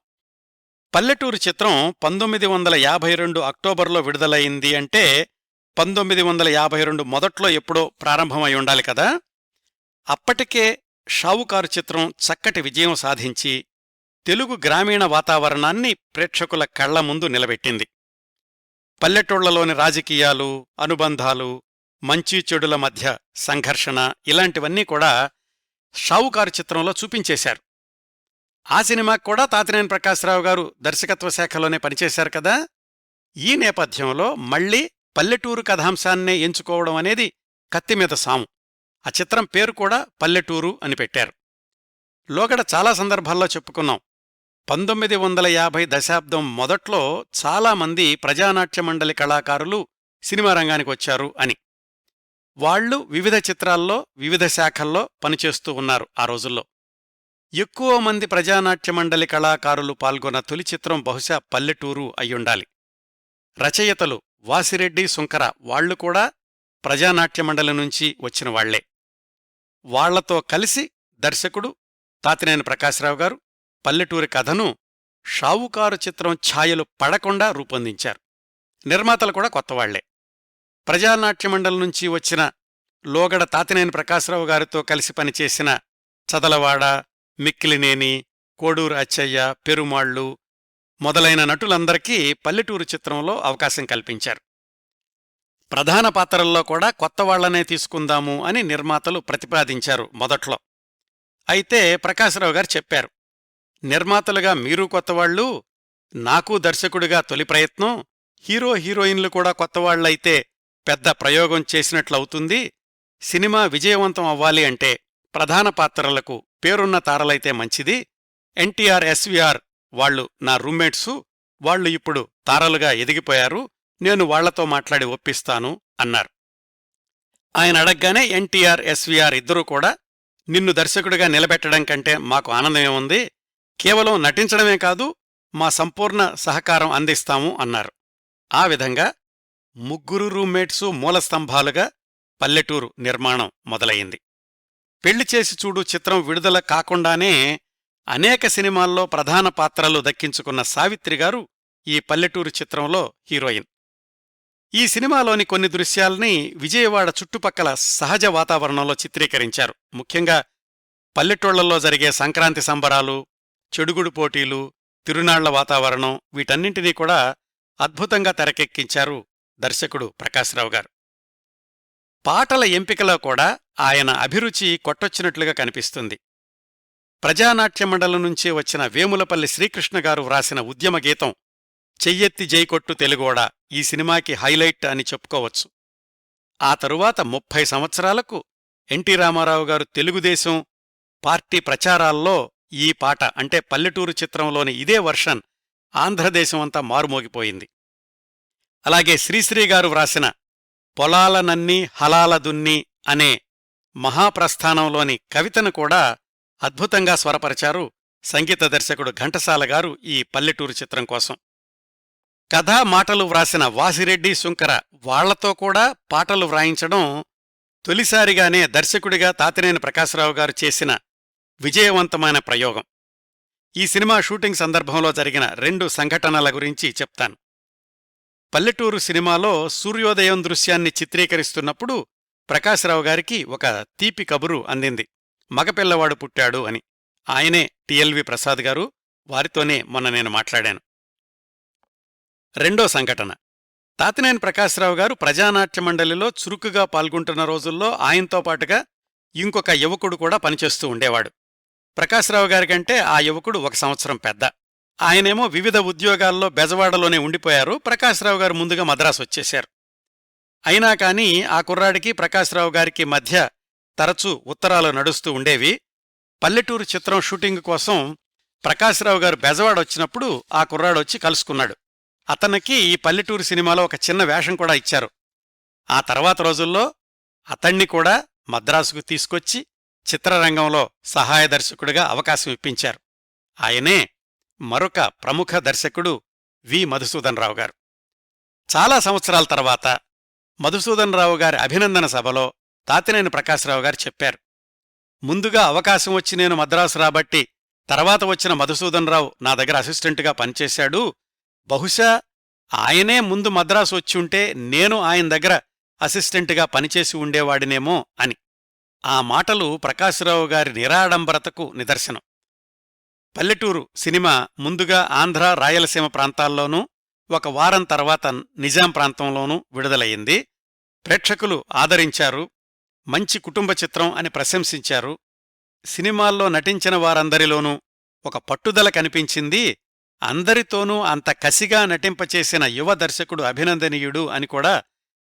పల్లెటూరు చిత్రం 1952 అక్టోబర్లో విడుదలయింది అంటే 1952 మొదట్లో ఎప్పుడో ప్రారంభమై ఉండాలి కదా. అప్పటికే షావుకారు చిత్రం చక్కటి విజయం సాధించి తెలుగు గ్రామీణ వాతావరణాన్ని ప్రేక్షకుల కళ్ల ముందు నిలబెట్టింది. పల్లెటూళ్లలోని రాజకీయాలు, అనుబంధాలు, మంచి చెడుల మధ్య సంఘర్షణ ఇలాంటివన్నీ కూడా షావుకారు చిత్రంలో చూపించేశారు. ఆ సినిమాకు కూడా తాతినేని ప్రకాశ్రావు గారు దర్శకత్వ శాఖలోనే పనిచేశారు కదా. ఈ నేపథ్యంలో మళ్లీ పల్లెటూరు కథాంశాన్నే ఎంచుకోవడం అనేది కత్తిమీద సాము. ఆ చిత్రం పేరు కూడా పల్లెటూరు అని పెట్టారు. లోగడ చాలా సందర్భాల్లో చెప్పుకున్నాం. 1950 దశాబ్దం మొదట్లో చాలామంది ప్రజానాట్య మండలి కళాకారులు సినిమా రంగానికి వచ్చారు అని. వాళ్లు వివిధ చిత్రాల్లో వివిధ శాఖల్లో పనిచేస్తూ ఉన్నారు. ఆ రోజుల్లో ఎక్కువ మంది ప్రజానాట్య మండలి కళాకారులు పాల్గొన్న తొలి చిత్రం బహుశా పల్లెటూరు అయ్యుండాలి. రచయితలు వాసిరెడ్డి, సుంకర వాళ్లు కూడా ప్రజానాట్యమండలి నుంచి వచ్చిన వాళ్లే. వాళ్లతో కలిసి దర్శకుడు తాతినేని ప్రకాశ్రావు గారు పల్లెటూరి కథను షావుకారు చిత్రం ఛాయలు పడకుండా రూపొందించారు. నిర్మాతలు కూడా కొత్తవాళ్లే. ప్రజానాట్యమండలి నుంచి వచ్చిన లోగడ తాతినేని ప్రకాశ్రావు గారితో కలిసి పనిచేసిన చదలవాడ, మిక్కిలినేని, కోడూరు అచ్చయ్య, పెరుమాళ్లు మొదలైన నటులందరికీ పల్లెటూరు చిత్రంలో అవకాశం కల్పించారు. ప్రధాన పాత్రల్లో కూడా కొత్తవాళ్లనే తీసుకుందాము అని నిర్మాతలు ప్రతిపాదించారు మొదట్లో. అయితే ప్రకాశ్రావు గారు చెప్పారు, నిర్మాతలుగా మీరు కొత్తవాళ్లు, నాకూ దర్శకుడిగా తొలి ప్రయత్నం, హీరో హీరోయిన్లు కూడా కొత్తవాళ్లైతే పెద్ద ప్రయోగం చేసినట్లవుతుంది. సినిమా విజయవంతం అవ్వాలి అంటే ప్రధాన పాత్రలకు పేరున్న తారలైతే మంచిది. ఎన్టీఆర్, ఎస్వీఆర్ వాళ్లు నా రూమ్మేట్సు, వాళ్లు ఇప్పుడు తారలుగా ఎదిగిపోయారు, నేను వాళ్లతో మాట్లాడి ఒప్పిస్తాను అన్నారు. ఆయన అడగ్గానే ఎన్టీఆర్, ఎస్వీఆర్ ఇద్దరూ కూడా నిన్ను దర్శకుడిగా నిలబెట్టడం కంటే మాకు ఆనందమేముంది, కేవలం నటించడమే కాదు మా సంపూర్ణ సహకారం అందిస్తాము అన్నారు. ఆ విధంగా ముగ్గురు రూమ్మేట్సు మూలస్తంభాలుగా పల్లెటూరు నిర్మాణం మొదలయింది. పెళ్లిచేసి చూడు చిత్రం విడుదల కాకుండానే అనేక సినిమాల్లో ప్రధాన పాత్రలు దక్కించుకున్న సావిత్రిగారు ఈ పల్లెటూరు చిత్రంలో హీరోయిన్. ఈ సినిమాలోని కొన్ని దృశ్యాల్ని విజయవాడ చుట్టుపక్కల సహజ వాతావరణంలో చిత్రీకరించారు. ముఖ్యంగా పల్లెటూళ్లలో జరిగే సంక్రాంతి సంబరాలు, చెడుగుడు పోటీలు, తిరునాళ్ల వాతావరణం, వీటన్నింటినీ కూడా అద్భుతంగా తెరకెక్కించారు దర్శకుడు ప్రకాశ్రావు గారు. పాటల ఎంపికలో కూడా ఆయన అభిరుచి కొట్టొచ్చినట్లుగా కనిపిస్తుంది. ప్రజానాట్య మండలం నుంచి వచ్చిన వేములపల్లి శ్రీకృష్ణగారు వ్రాసిన ఉద్యమ గీతం చెయ్యెత్తి జైకొట్టు తెలుగోడా ఈ సినిమాకి హైలైట్ అని చెప్పుకోవచ్చు. ఆ తరువాత 30 సంవత్సరాలకు ఎన్టీ రామారావు గారు తెలుగుదేశం పార్టీ ప్రచారాల్లో ఈ పాట అంటే పల్లెటూరు చిత్రంలోని ఇదే వర్షన్ ఆంధ్రదేశమంతా మారుమోగిపోయింది. అలాగే శ్రీశ్రీగారు వ్రాసిన పొలాలనన్నీ హలాల దున్ని అనే మహాప్రస్థానంలోని కవితను కూడా అద్భుతంగా స్వరపరిచారు సంగీత దర్శకుడు ఘంటసాల గారు ఈ పల్లెటూరు చిత్రం కోసం. కథా మాటలు వ్రాసిన వాసిరెడ్డి, శుంకర వాళ్లతో కూడా పాటలు వ్రాయించడం తొలిసారిగానే దర్శకుడిగా తాతినేని ప్రకాశ్రావు గారు చేసిన విజయవంతమైన ప్రయోగం. ఈ సినిమా షూటింగ్ సందర్భంలో జరిగిన 2 సంఘటనల గురించి చెప్తాను. పల్లెటూరు సినిమాలో సూర్యోదయం దృశ్యాన్ని చిత్రీకరిస్తున్నప్పుడు ప్రకాశ్రావు గారికి ఒక తీపి కబురు అందింది. మగపిల్లవాడు పుట్టాడు అని. ఆయనే టిఎల్వి ప్రసాద్ గారు. వారితోనే మొన్న నేను మాట్లాడాను. రెండో సంఘటన, తాతినేని ప్రకాశ్రావు గారు ప్రజానాట్య మండలిలో చురుకుగా పాల్గొంటున్న రోజుల్లో ఆయనతో పాటుగా ఇంకొక యువకుడు కూడా పనిచేస్తూ ఉండేవాడు. ప్రకాశ్రావు గారికంటే ఆ యువకుడు 1 సంవత్సరం పెద్ద. ఆయనేమో వివిధ ఉద్యోగాల్లో బెజవాడలోనే ఉండిపోయారు. ప్రకాశ్రావు గారు ముందుగా మద్రాసు వచ్చేశారు. అయినా కాని ఆ కుర్రాడికి ప్రకాశ్రావు గారికి మధ్య తరచూ ఉత్తరాలు నడుస్తూ ఉండేవి. పల్లెటూరు చిత్రం షూటింగ్ కోసం ప్రకాశ్రావు గారు బెజవాడ వచ్చినప్పుడు ఆ కుర్రాడొచ్చి కలుసుకున్నాడు. అతనికి ఈ పల్లెటూరు సినిమాలో ఒక చిన్న వేషం కూడా ఇచ్చారు. ఆ తర్వాత రోజుల్లో అతణ్ణి కూడా మద్రాసుకు తీసుకొచ్చి చిత్రరంగంలో సహాయ దర్శకుడిగా అవకాశం ఇప్పించారు. ఆయనే మరొక ప్రముఖ దర్శకుడు వి. మధుసూదన్ రావు గారు. చాలా సంవత్సరాల తర్వాత మధుసూదన్ రావు గారి అభినందన సభలో తాతినేని ప్రకాశ్రావు గారు చెప్పారు, ముందుగా అవకాశం వచ్చి నేను మద్రాసు రాబట్టి తర్వాత వచ్చిన మధుసూదన్ రావు నా దగ్గర అసిస్టెంటుగా పనిచేశాడు. బహుశా ఆయనే ముందు మద్రాసు వచ్చి ఉంటే నేను ఆయన దగ్గర అసిస్టెంటుగా పనిచేసి ఉండేవాడినేమో అని. ఆ మాటలు ప్రకాశ్రావు గారి నిరాడంబరతకు నిదర్శనం. పల్లెటూరు సినిమా ముందుగా ఆంధ్ర, రాయలసీమ ప్రాంతాల్లోనూ 1 వారం తర్వాత నిజాం ప్రాంతంలోనూ విడుదలయ్యింది. ప్రేక్షకులు ఆదరించారు. మంచి కుటుంబ చిత్రం అని ప్రశంసించారు. సినిమాల్లో నటించిన వారందరిలోనూ ఒక పట్టుదల కనిపించింది. అందరితోనూ అంత కసిగా నటింపచేసిన యువ దర్శకుడు అభినందనీయుడు అని కూడా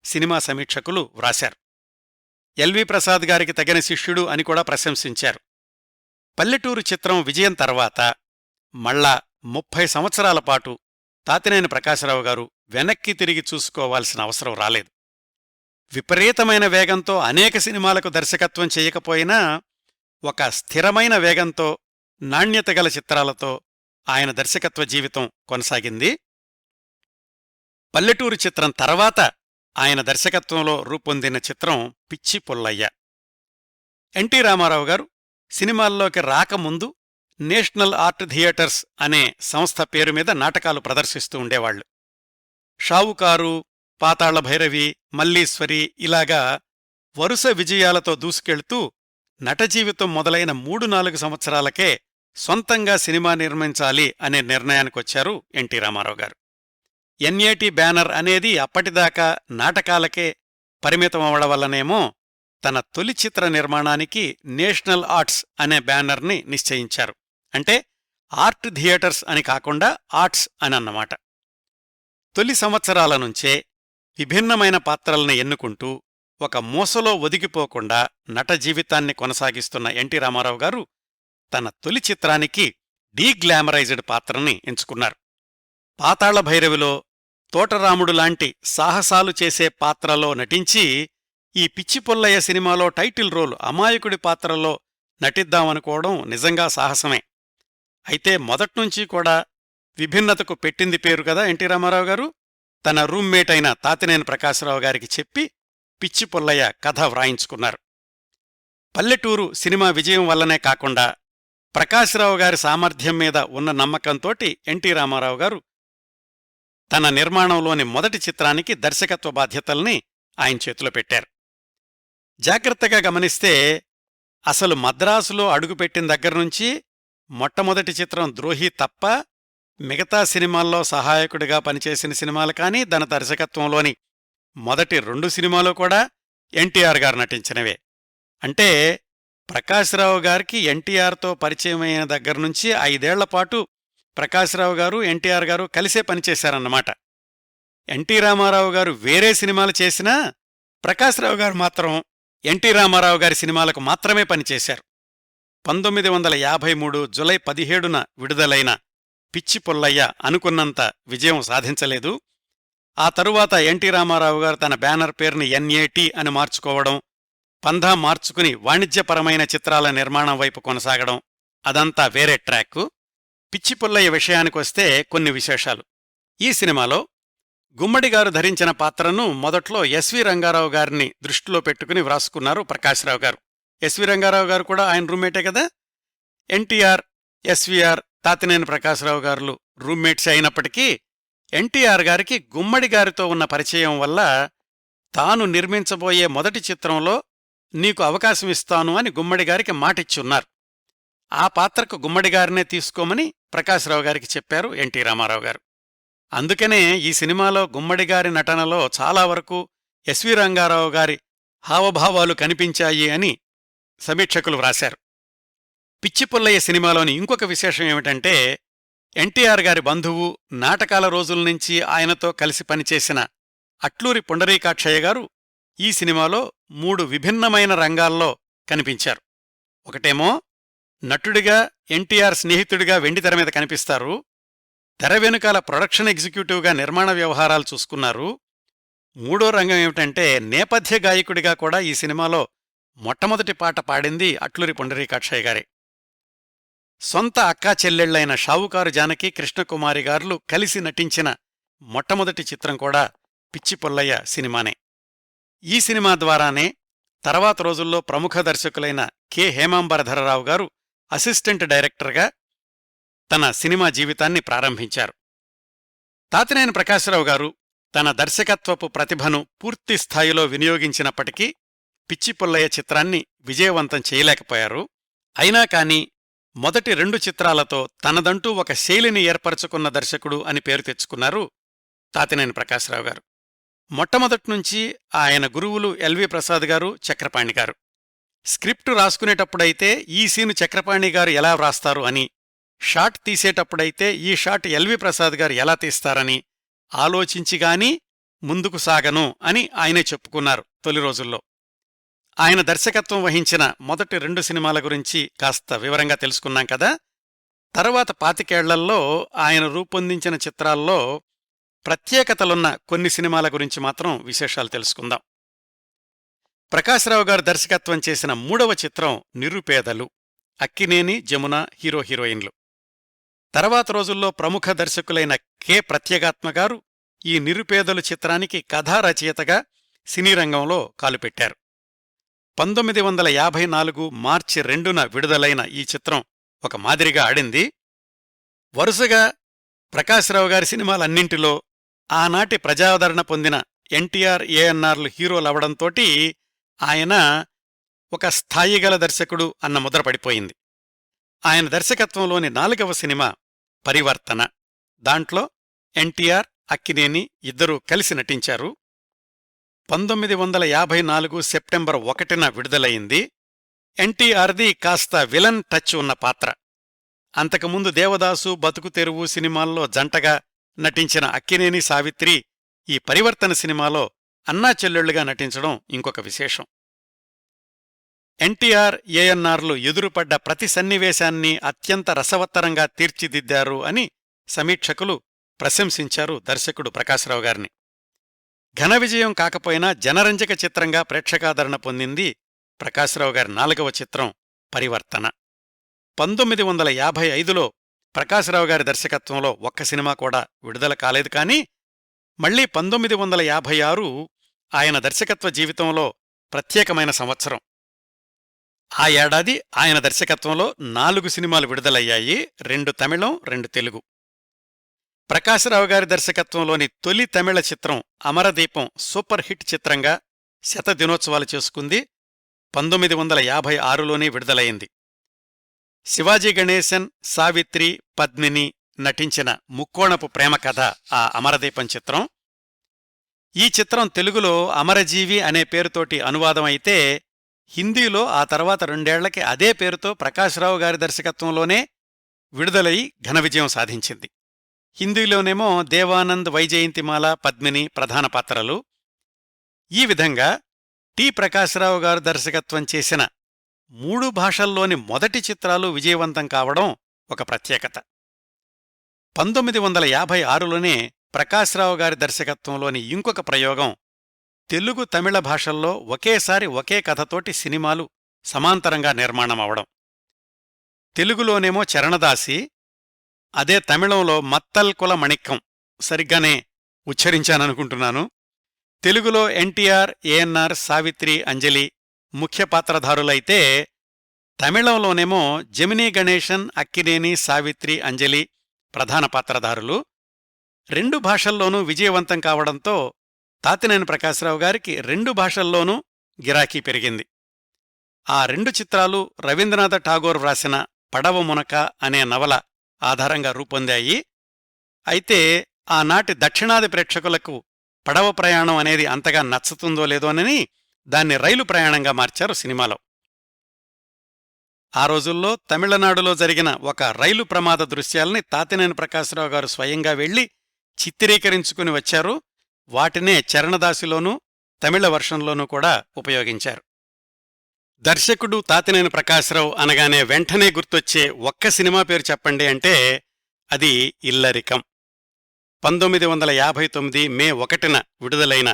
సినిమా సమీక్షకులు వ్రాశారు. ఎల్వి ప్రసాద్ గారికి తగిన శిష్యుడు అని కూడా ప్రశంసించారు. పల్లెటూరు చిత్రం విజయం తర్వాత మళ్ళా 30 సంవత్సరాల పాటు తాతినేని ప్రకాశ్రావు గారు వెనక్కి తిరిగి చూసుకోవాల్సిన అవసరం రాలేదు. విపరీతమైన వేగంతో అనేక సినిమాలకు దర్శకత్వం చేయకపోయినా ఒక స్థిరమైన వేగంతో నాణ్యతగల చిత్రాలతో ఆయన దర్శకత్వ జీవితం కొనసాగింది. పల్లెటూరు చిత్రం తర్వాత ఆయన దర్శకత్వంలో రూపొందిన చిత్రం పిచ్చి పుల్లయ్య. ఎన్టీ రామారావు గారు సినిమాల్లోకి రాకముందు నేషనల్ ఆర్ట్ థియేటర్స్ అనే సంస్థ పేరు మీద నాటకాలు ప్రదర్శిస్తూ ఉండేవాళ్లు. షావుకారు, పాతాళ భైరవి, మల్లీశ్వరి ఇలాగా వరుస విజయాలతో దూసుకెళ్తూ నటజీవితం మొదలైన 3-4 సంవత్సరాలకే సొంతంగా సినిమా నిర్మించాలి అనే నిర్ణయానికొచ్చారు ఎన్టీ రామారావు గారు. ఎన్ఏటి బ్యానర్ అనేది అప్పటిదాకా నాటకాలకే పరిమితమవడం వల్లనేమో తన తొలి చిత్ర నిర్మాణానికి నేషనల్ ఆర్ట్స్ అనే బ్యానర్ని నిశ్చయించారు. అంటే ఆర్ట్ థియేటర్స్ అని కాకుండా ఆర్ట్స్ అని అన్నమాట. తొలి సంవత్సరాల నుంచే విభిన్నమైన పాత్రల్ని ఎన్నుకుంటూ ఒక మూసలో ఒదిగిపోకుండా నట జీవితాన్ని కొనసాగిస్తున్న ఎన్టీ రామారావు గారు తన తొలి చిత్రానికి డీగ్లామరైజ్డ్ పాత్రని ఎంచుకున్నారు. పాతాళ భైరవిలో తోటరాముడు లాంటి సాహసాలు చేసే పాత్రలో నటించి ఈ పిచ్చిపుల్లయ్య సినిమాలో టైటిల్ రోల్ అమాయకుడి పాత్రలో నటిద్దామనుకోవడం నిజంగా సాహసమే. అయితే మొదట్నుంచీ కూడా విభిన్నతకు పెట్టింది పేరు కదా ఎన్టీ రామారావు గారు. తన రూమ్మేట్ అయిన తాతినేని ప్రకాశరావు గారికి చెప్పి పిచ్చిపుల్లయ్య కథ వ్రాయించుకున్నారు. పల్లెటూరు సినిమా విజయం వల్లనే కాకుండా ప్రకాశరావు గారి సామర్థ్యం మీద ఉన్న నమ్మకంతోటి ఎన్టీ రామారావు గారు తన నిర్మాణంలోని మొదటి చిత్రానికి దర్శకత్వ బాధ్యతల్ని ఆయన చేతిలో పెట్టారు. జాగ్రత్తగా గమనిస్తే అసలు మద్రాసులో అడుగుపెట్టిన దగ్గర్నుంచి మొట్టమొదటి చిత్రం ద్రోహి తప్ప మిగతా సినిమాల్లో సహాయకుడిగా పనిచేసిన సినిమాలు కానీ దాని దర్శకత్వంలోని మొదటి 2 సినిమాలు కూడా ఎన్టీఆర్ గారు నటించినవే. అంటే ప్రకాశరావు గారికి ఎన్టీఆర్తో పరిచయమైన దగ్గర్నుంచి 5 ఏళ్లపాటు ప్రకాశరావు గారు ఎన్టీఆర్ గారు కలిసే పనిచేశారన్నమాట. ఎన్టీ రామారావు గారు వేరే సినిమాలు చేసినా ప్రకాశరావు గారు మాత్రం ఎన్టీ రామారావు గారి సినిమాలకు మాత్రమే పనిచేశారు. 1953 జులై 17న విడుదలైన పిచ్చిపుల్లయ్య అనుకున్నంత విజయం సాధించలేదు. ఆ తరువాత ఎన్టీ రామారావు గారు తన బ్యానర్ పేరుని NAT అని మార్చుకోవడం, పంధా మార్చుకుని వాణిజ్యపరమైన చిత్రాల నిర్మాణం వైపు కొనసాగడం అదంతా వేరే ట్రాక్కు. పిచ్చిపుల్లయ్య విషయానికొస్తే కొన్ని విశేషాలు. ఈ సినిమాలో గుమ్మడిగారు ధరించిన పాత్రను మొదట్లో ఎస్వి రంగారావు గారిని దృష్టిలో పెట్టుకుని వ్రాసుకున్నారు ప్రకాశరావు గారు. ఎస్వి రంగారావు గారు కూడా ఆయన రూమ్మేటే కదా. ఎన్టీఆర్, ఎస్వీఆర్, తాతినేని ప్రకాశరావు గారు రూమ్మేట్స్ అయినప్పటికీ ఎన్టీఆర్ గారికి గుమ్మడిగారితో ఉన్న పరిచయం వల్ల తాను నిర్మించబోయే మొదటి చిత్రంలో నీకు అవకాశమిస్తాను అని గుమ్మడిగారికి మాటిచ్చున్నారు. ఆ పాత్రకు గుమ్మడిగారినే తీసుకోమని ప్రకాశరావు గారికి చెప్పారు ఎన్టీ రామారావు గారు. అందుకనే ఈ సినిమాలో గుమ్మడిగారి నటనలో చాలా వరకు ఎస్వి రంగారావు గారి హావభావాలు కనిపించాయి అని సమీక్షకులు వ్రాశారు. పిచ్చిపుల్లయ్య సినిమాలోని ఇంకొక విశేషం ఏమిటంటే ఎన్టీఆర్ గారి బంధువు, నాటకాల రోజుల్నుంచి ఆయనతో కలిసి పనిచేసిన అట్లూరి పుండరీకాక్షయ్య గారు ఈ సినిమాలో 3 విభిన్నమైన రంగాల్లో కనిపించారు. ఒకటేమో నటుడిగా ఎన్టీఆర్ స్నేహితుడిగా వెండితెర మీద కనిపిస్తారు. తెర వెనుకాల ప్రొడక్షన్ ఎగ్జిక్యూటివ్గా నిర్మాణ వ్యవహారాలు చూసుకున్నారు. 3వ రంగం ఏమిటంటే నేపథ్య గాయకుడిగా కూడా ఈ సినిమాలో మొట్టమొదటి పాట పాడింది అట్లూరి పుండరీకాక్షయ్య గారే. సొంత అక్కా చెల్లెళ్లైన షావుకారు జానకి, కృష్ణకుమారి గారులు కలిసి నటించిన మొట్టమొదటి చిత్రం కూడా పిచ్చిపుల్లయ్య సినిమానే. ఈ సినిమా ద్వారానే తర్వాత రోజుల్లో ప్రముఖ దర్శకులైన కె హేమాంబరధరరావు గారు అసిస్టెంట్ డైరెక్టర్గా తన సినిమా జీవితాన్ని ప్రారంభించారు. తాతినేని ప్రకాశరావు గారు తన దర్శకత్వపు ప్రతిభను పూర్తిస్థాయిలో వినియోగించినప్పటికీ పిచ్చిపుల్లయ్య చిత్రాన్ని విజయవంతం చేయలేకపోయారు. అయినా కాని మొదటి 2 చిత్రాలతో తనదంటూ ఒక శైలిని ఏర్పరచుకున్న దర్శకుడు అని పేరు తెచ్చుకున్నారు తాతినేని ప్రకాశరావు గారు. మొట్టమొదట్నుంచి ఆయన గురువులు ఎల్వి ప్రసాద్ గారు, చక్రపాణి గారు. స్క్రిప్టు రాసుకునేటప్పుడైతే ఈ సీను చక్రపాణి గారు ఎలా వ్రాస్తారు అని, షాట్ తీసేటప్పుడైతే ఈ షాట్ ఎల్వి ప్రసాద్ గారు ఎలా తీస్తారని ఆలోచించిగాని ముందుకు సాగను అని ఆయనే చెప్పుకున్నారు తొలి రోజుల్లో. ఆయన దర్శకత్వం వహించిన మొదటి 2 సినిమాల గురించి కాస్త వివరంగా తెలుసుకున్నాం కదా. తర్వాత 25 ఏళ్లలో ఆయన రూపొందించిన చిత్రాల్లో ప్రత్యేకతలున్న కొన్ని సినిమాల గురించి మాత్రం విశేషాలు తెలుసుకుందాం. ప్రకాశరావు గారు దర్శకత్వం చేసిన 3వ చిత్రం నిరుపేదలు. అక్కినేని, జమున హీరోయిన్లు. తర్వాత రోజుల్లో ప్రముఖ దర్శకులైన కె ప్రత్యేగాత్మ గారు ఈ నిరుపేదలు చిత్రానికి కథా రచయితగా సినీరంగంలో కాలుపెట్టారు. 1954 మార్చి 2న విడుదలైన ఈ చిత్రం ఒక మాదిరిగా ఆడింది. వరుసగా ప్రకాశరావు గారి సినిమాలన్నింటిలో ఆనాటి ప్రజాదరణ పొందిన ఎన్టీఆర్, ఏఎన్ఆర్లు హీరోలవడంతోటి ఆయన ఒక స్థాయిగల దర్శకుడు అన్న ముద్ర పడిపోయింది. ఆయన దర్శకత్వంలోని 4వ సినిమా పరివర్తన. దాంట్లో ఎన్టీఆర్, అక్కినేని ఇద్దరూ కలిసి నటించారు. 1954 సెప్టెంబర్ 1న విడుదలయింది. ఎన్టీఆర్ది కాస్త విలన్ టచ్ ఉన్న పాత్ర. అంతకుముందు దేవదాసు, బతుకు తెరువు సినిమాల్లో జంటగా నటించిన అక్కినేని, సావిత్రి ఈ పరివర్తన సినిమాలో అన్నా చెల్లెళ్లుగా నటించడం ఇంకొక విశేషం. ఎన్టీఆర్, ఏఎన్నార్లు ఎదురుపడ్డ ప్రతి సన్నివేశాన్ని అత్యంత రసవత్తరంగా తీర్చిదిద్దారు అని సమీక్షకులు ప్రశంసించారు దర్శకుడు ప్రకాశ్రావు గారిని. ఘన విజయం కాకపోయినా జనరంజక చిత్రంగా ప్రేక్షకాదరణ పొందింది ప్రకాశ్రావు గారి 4వ చిత్రం పరివర్తన. 1955లో ప్రకాశ్రావు గారి దర్శకత్వంలో ఒక్క సినిమా కూడా విడుదల కాలేదు. కానీ మళ్లీ 1956 ఆయన దర్శకత్వ జీవితంలో ప్రత్యేకమైన సంవత్సరం. ఆ ఏడాది ఆయన దర్శకత్వంలో 4 సినిమాలు విడుదలయ్యాయి, 2 తమిళం, 2 తెలుగు. ప్రకాశ్రావు గారి దర్శకత్వంలోని తొలి తమిళ చిత్రం అమరదీపం సూపర్ హిట్ చిత్రంగా శతదినోత్సవాలు చేసుకుంది. 1956లోనే విడుదలయింది. శివాజీ గణేశన్, సావిత్రి, పద్మిని నటించిన ముక్కోణపు ప్రేమ కథ ఆ అమరదీపం చిత్రం. ఈ చిత్రం తెలుగులో అమరజీవి అనే పేరుతోటి అనువాదమైతే హిందీలో ఆ తర్వాత 2 ఏళ్లకి అదే పేరుతో ప్రకాశ్రావు గారి దర్శకత్వంలోనే విడుదలై ఘన విజయం సాధించింది. హిందీలోనేమో దేవానంద్, వైజయంతిమాల, పద్మిని ప్రధాన పాత్రలు. ఈ విధంగా టి. ప్రకాశ్రావు గారు దర్శకత్వం చేసిన 3 భాషల్లోని మొదటి చిత్రాలు విజయవంతం కావడం ఒక ప్రత్యేకత. 1956లోనే ప్రకాశ్రావు గారి దర్శకత్వంలోని ఇంకొక ప్రయోగం తెలుగు, తమిళ భాషల్లో ఒకేసారి ఒకే కథతోటి సినిమాలు సమాంతరంగా నిర్మాణమవడం. తెలుగులోనేమో చరణదాసి, అదే తమిళంలో మత్తల్ కుల మణిక్కం. సరిగ్గానే ఉచ్చరించాననుకుంటున్నాను. తెలుగులో ఎన్టీఆర్, ఏఎన్నార్, సావిత్రి, అంజలి ముఖ్య పాత్రధారులైతే తమిళంలోనేమో జమినీ గణేశన్, అక్కినేని, సావిత్రి, అంజలి ప్రధాన పాత్రధారులు. 2 భాషల్లోనూ విజయవంతం కావడంతో తాతినేని ప్రకాశ్రావు గారికి 2 భాషల్లోనూ గిరాకీ పెరిగింది. ఆ 2 చిత్రాలు రవీంద్రనాథ ఠాగూర్ వ్రాసిన పడవ మునక అనే నవల ఆధారంగా రూపొందాయి. అయితే ఆనాటి దక్షిణాది ప్రేక్షకులకు పడవ ప్రయాణం అనేది అంతగా నచ్చుతుందో లేదోనని దాన్ని రైలు ప్రయాణంగా మార్చారు సినిమాలో. ఆ రోజుల్లో తమిళనాడులో జరిగిన ఒక రైలు ప్రమాద దృశ్యాల్ని తాతినేని ప్రకాశ్రావు గారు స్వయంగా వెళ్లి చిత్రీకరించుకుని వచ్చారు. వాటినే చరణదాసిలోనూ తమిళ వర్షంలోనూ కూడా ఉపయోగించారు. దర్శకుడు తాతినేని ప్రకాశ్రావు అనగానే వెంటనే గుర్తొచ్చే ఒక్క సినిమా పేరు చెప్పండి అంటే అది ఇల్లరికం. 1959 మే 1న విడుదలైన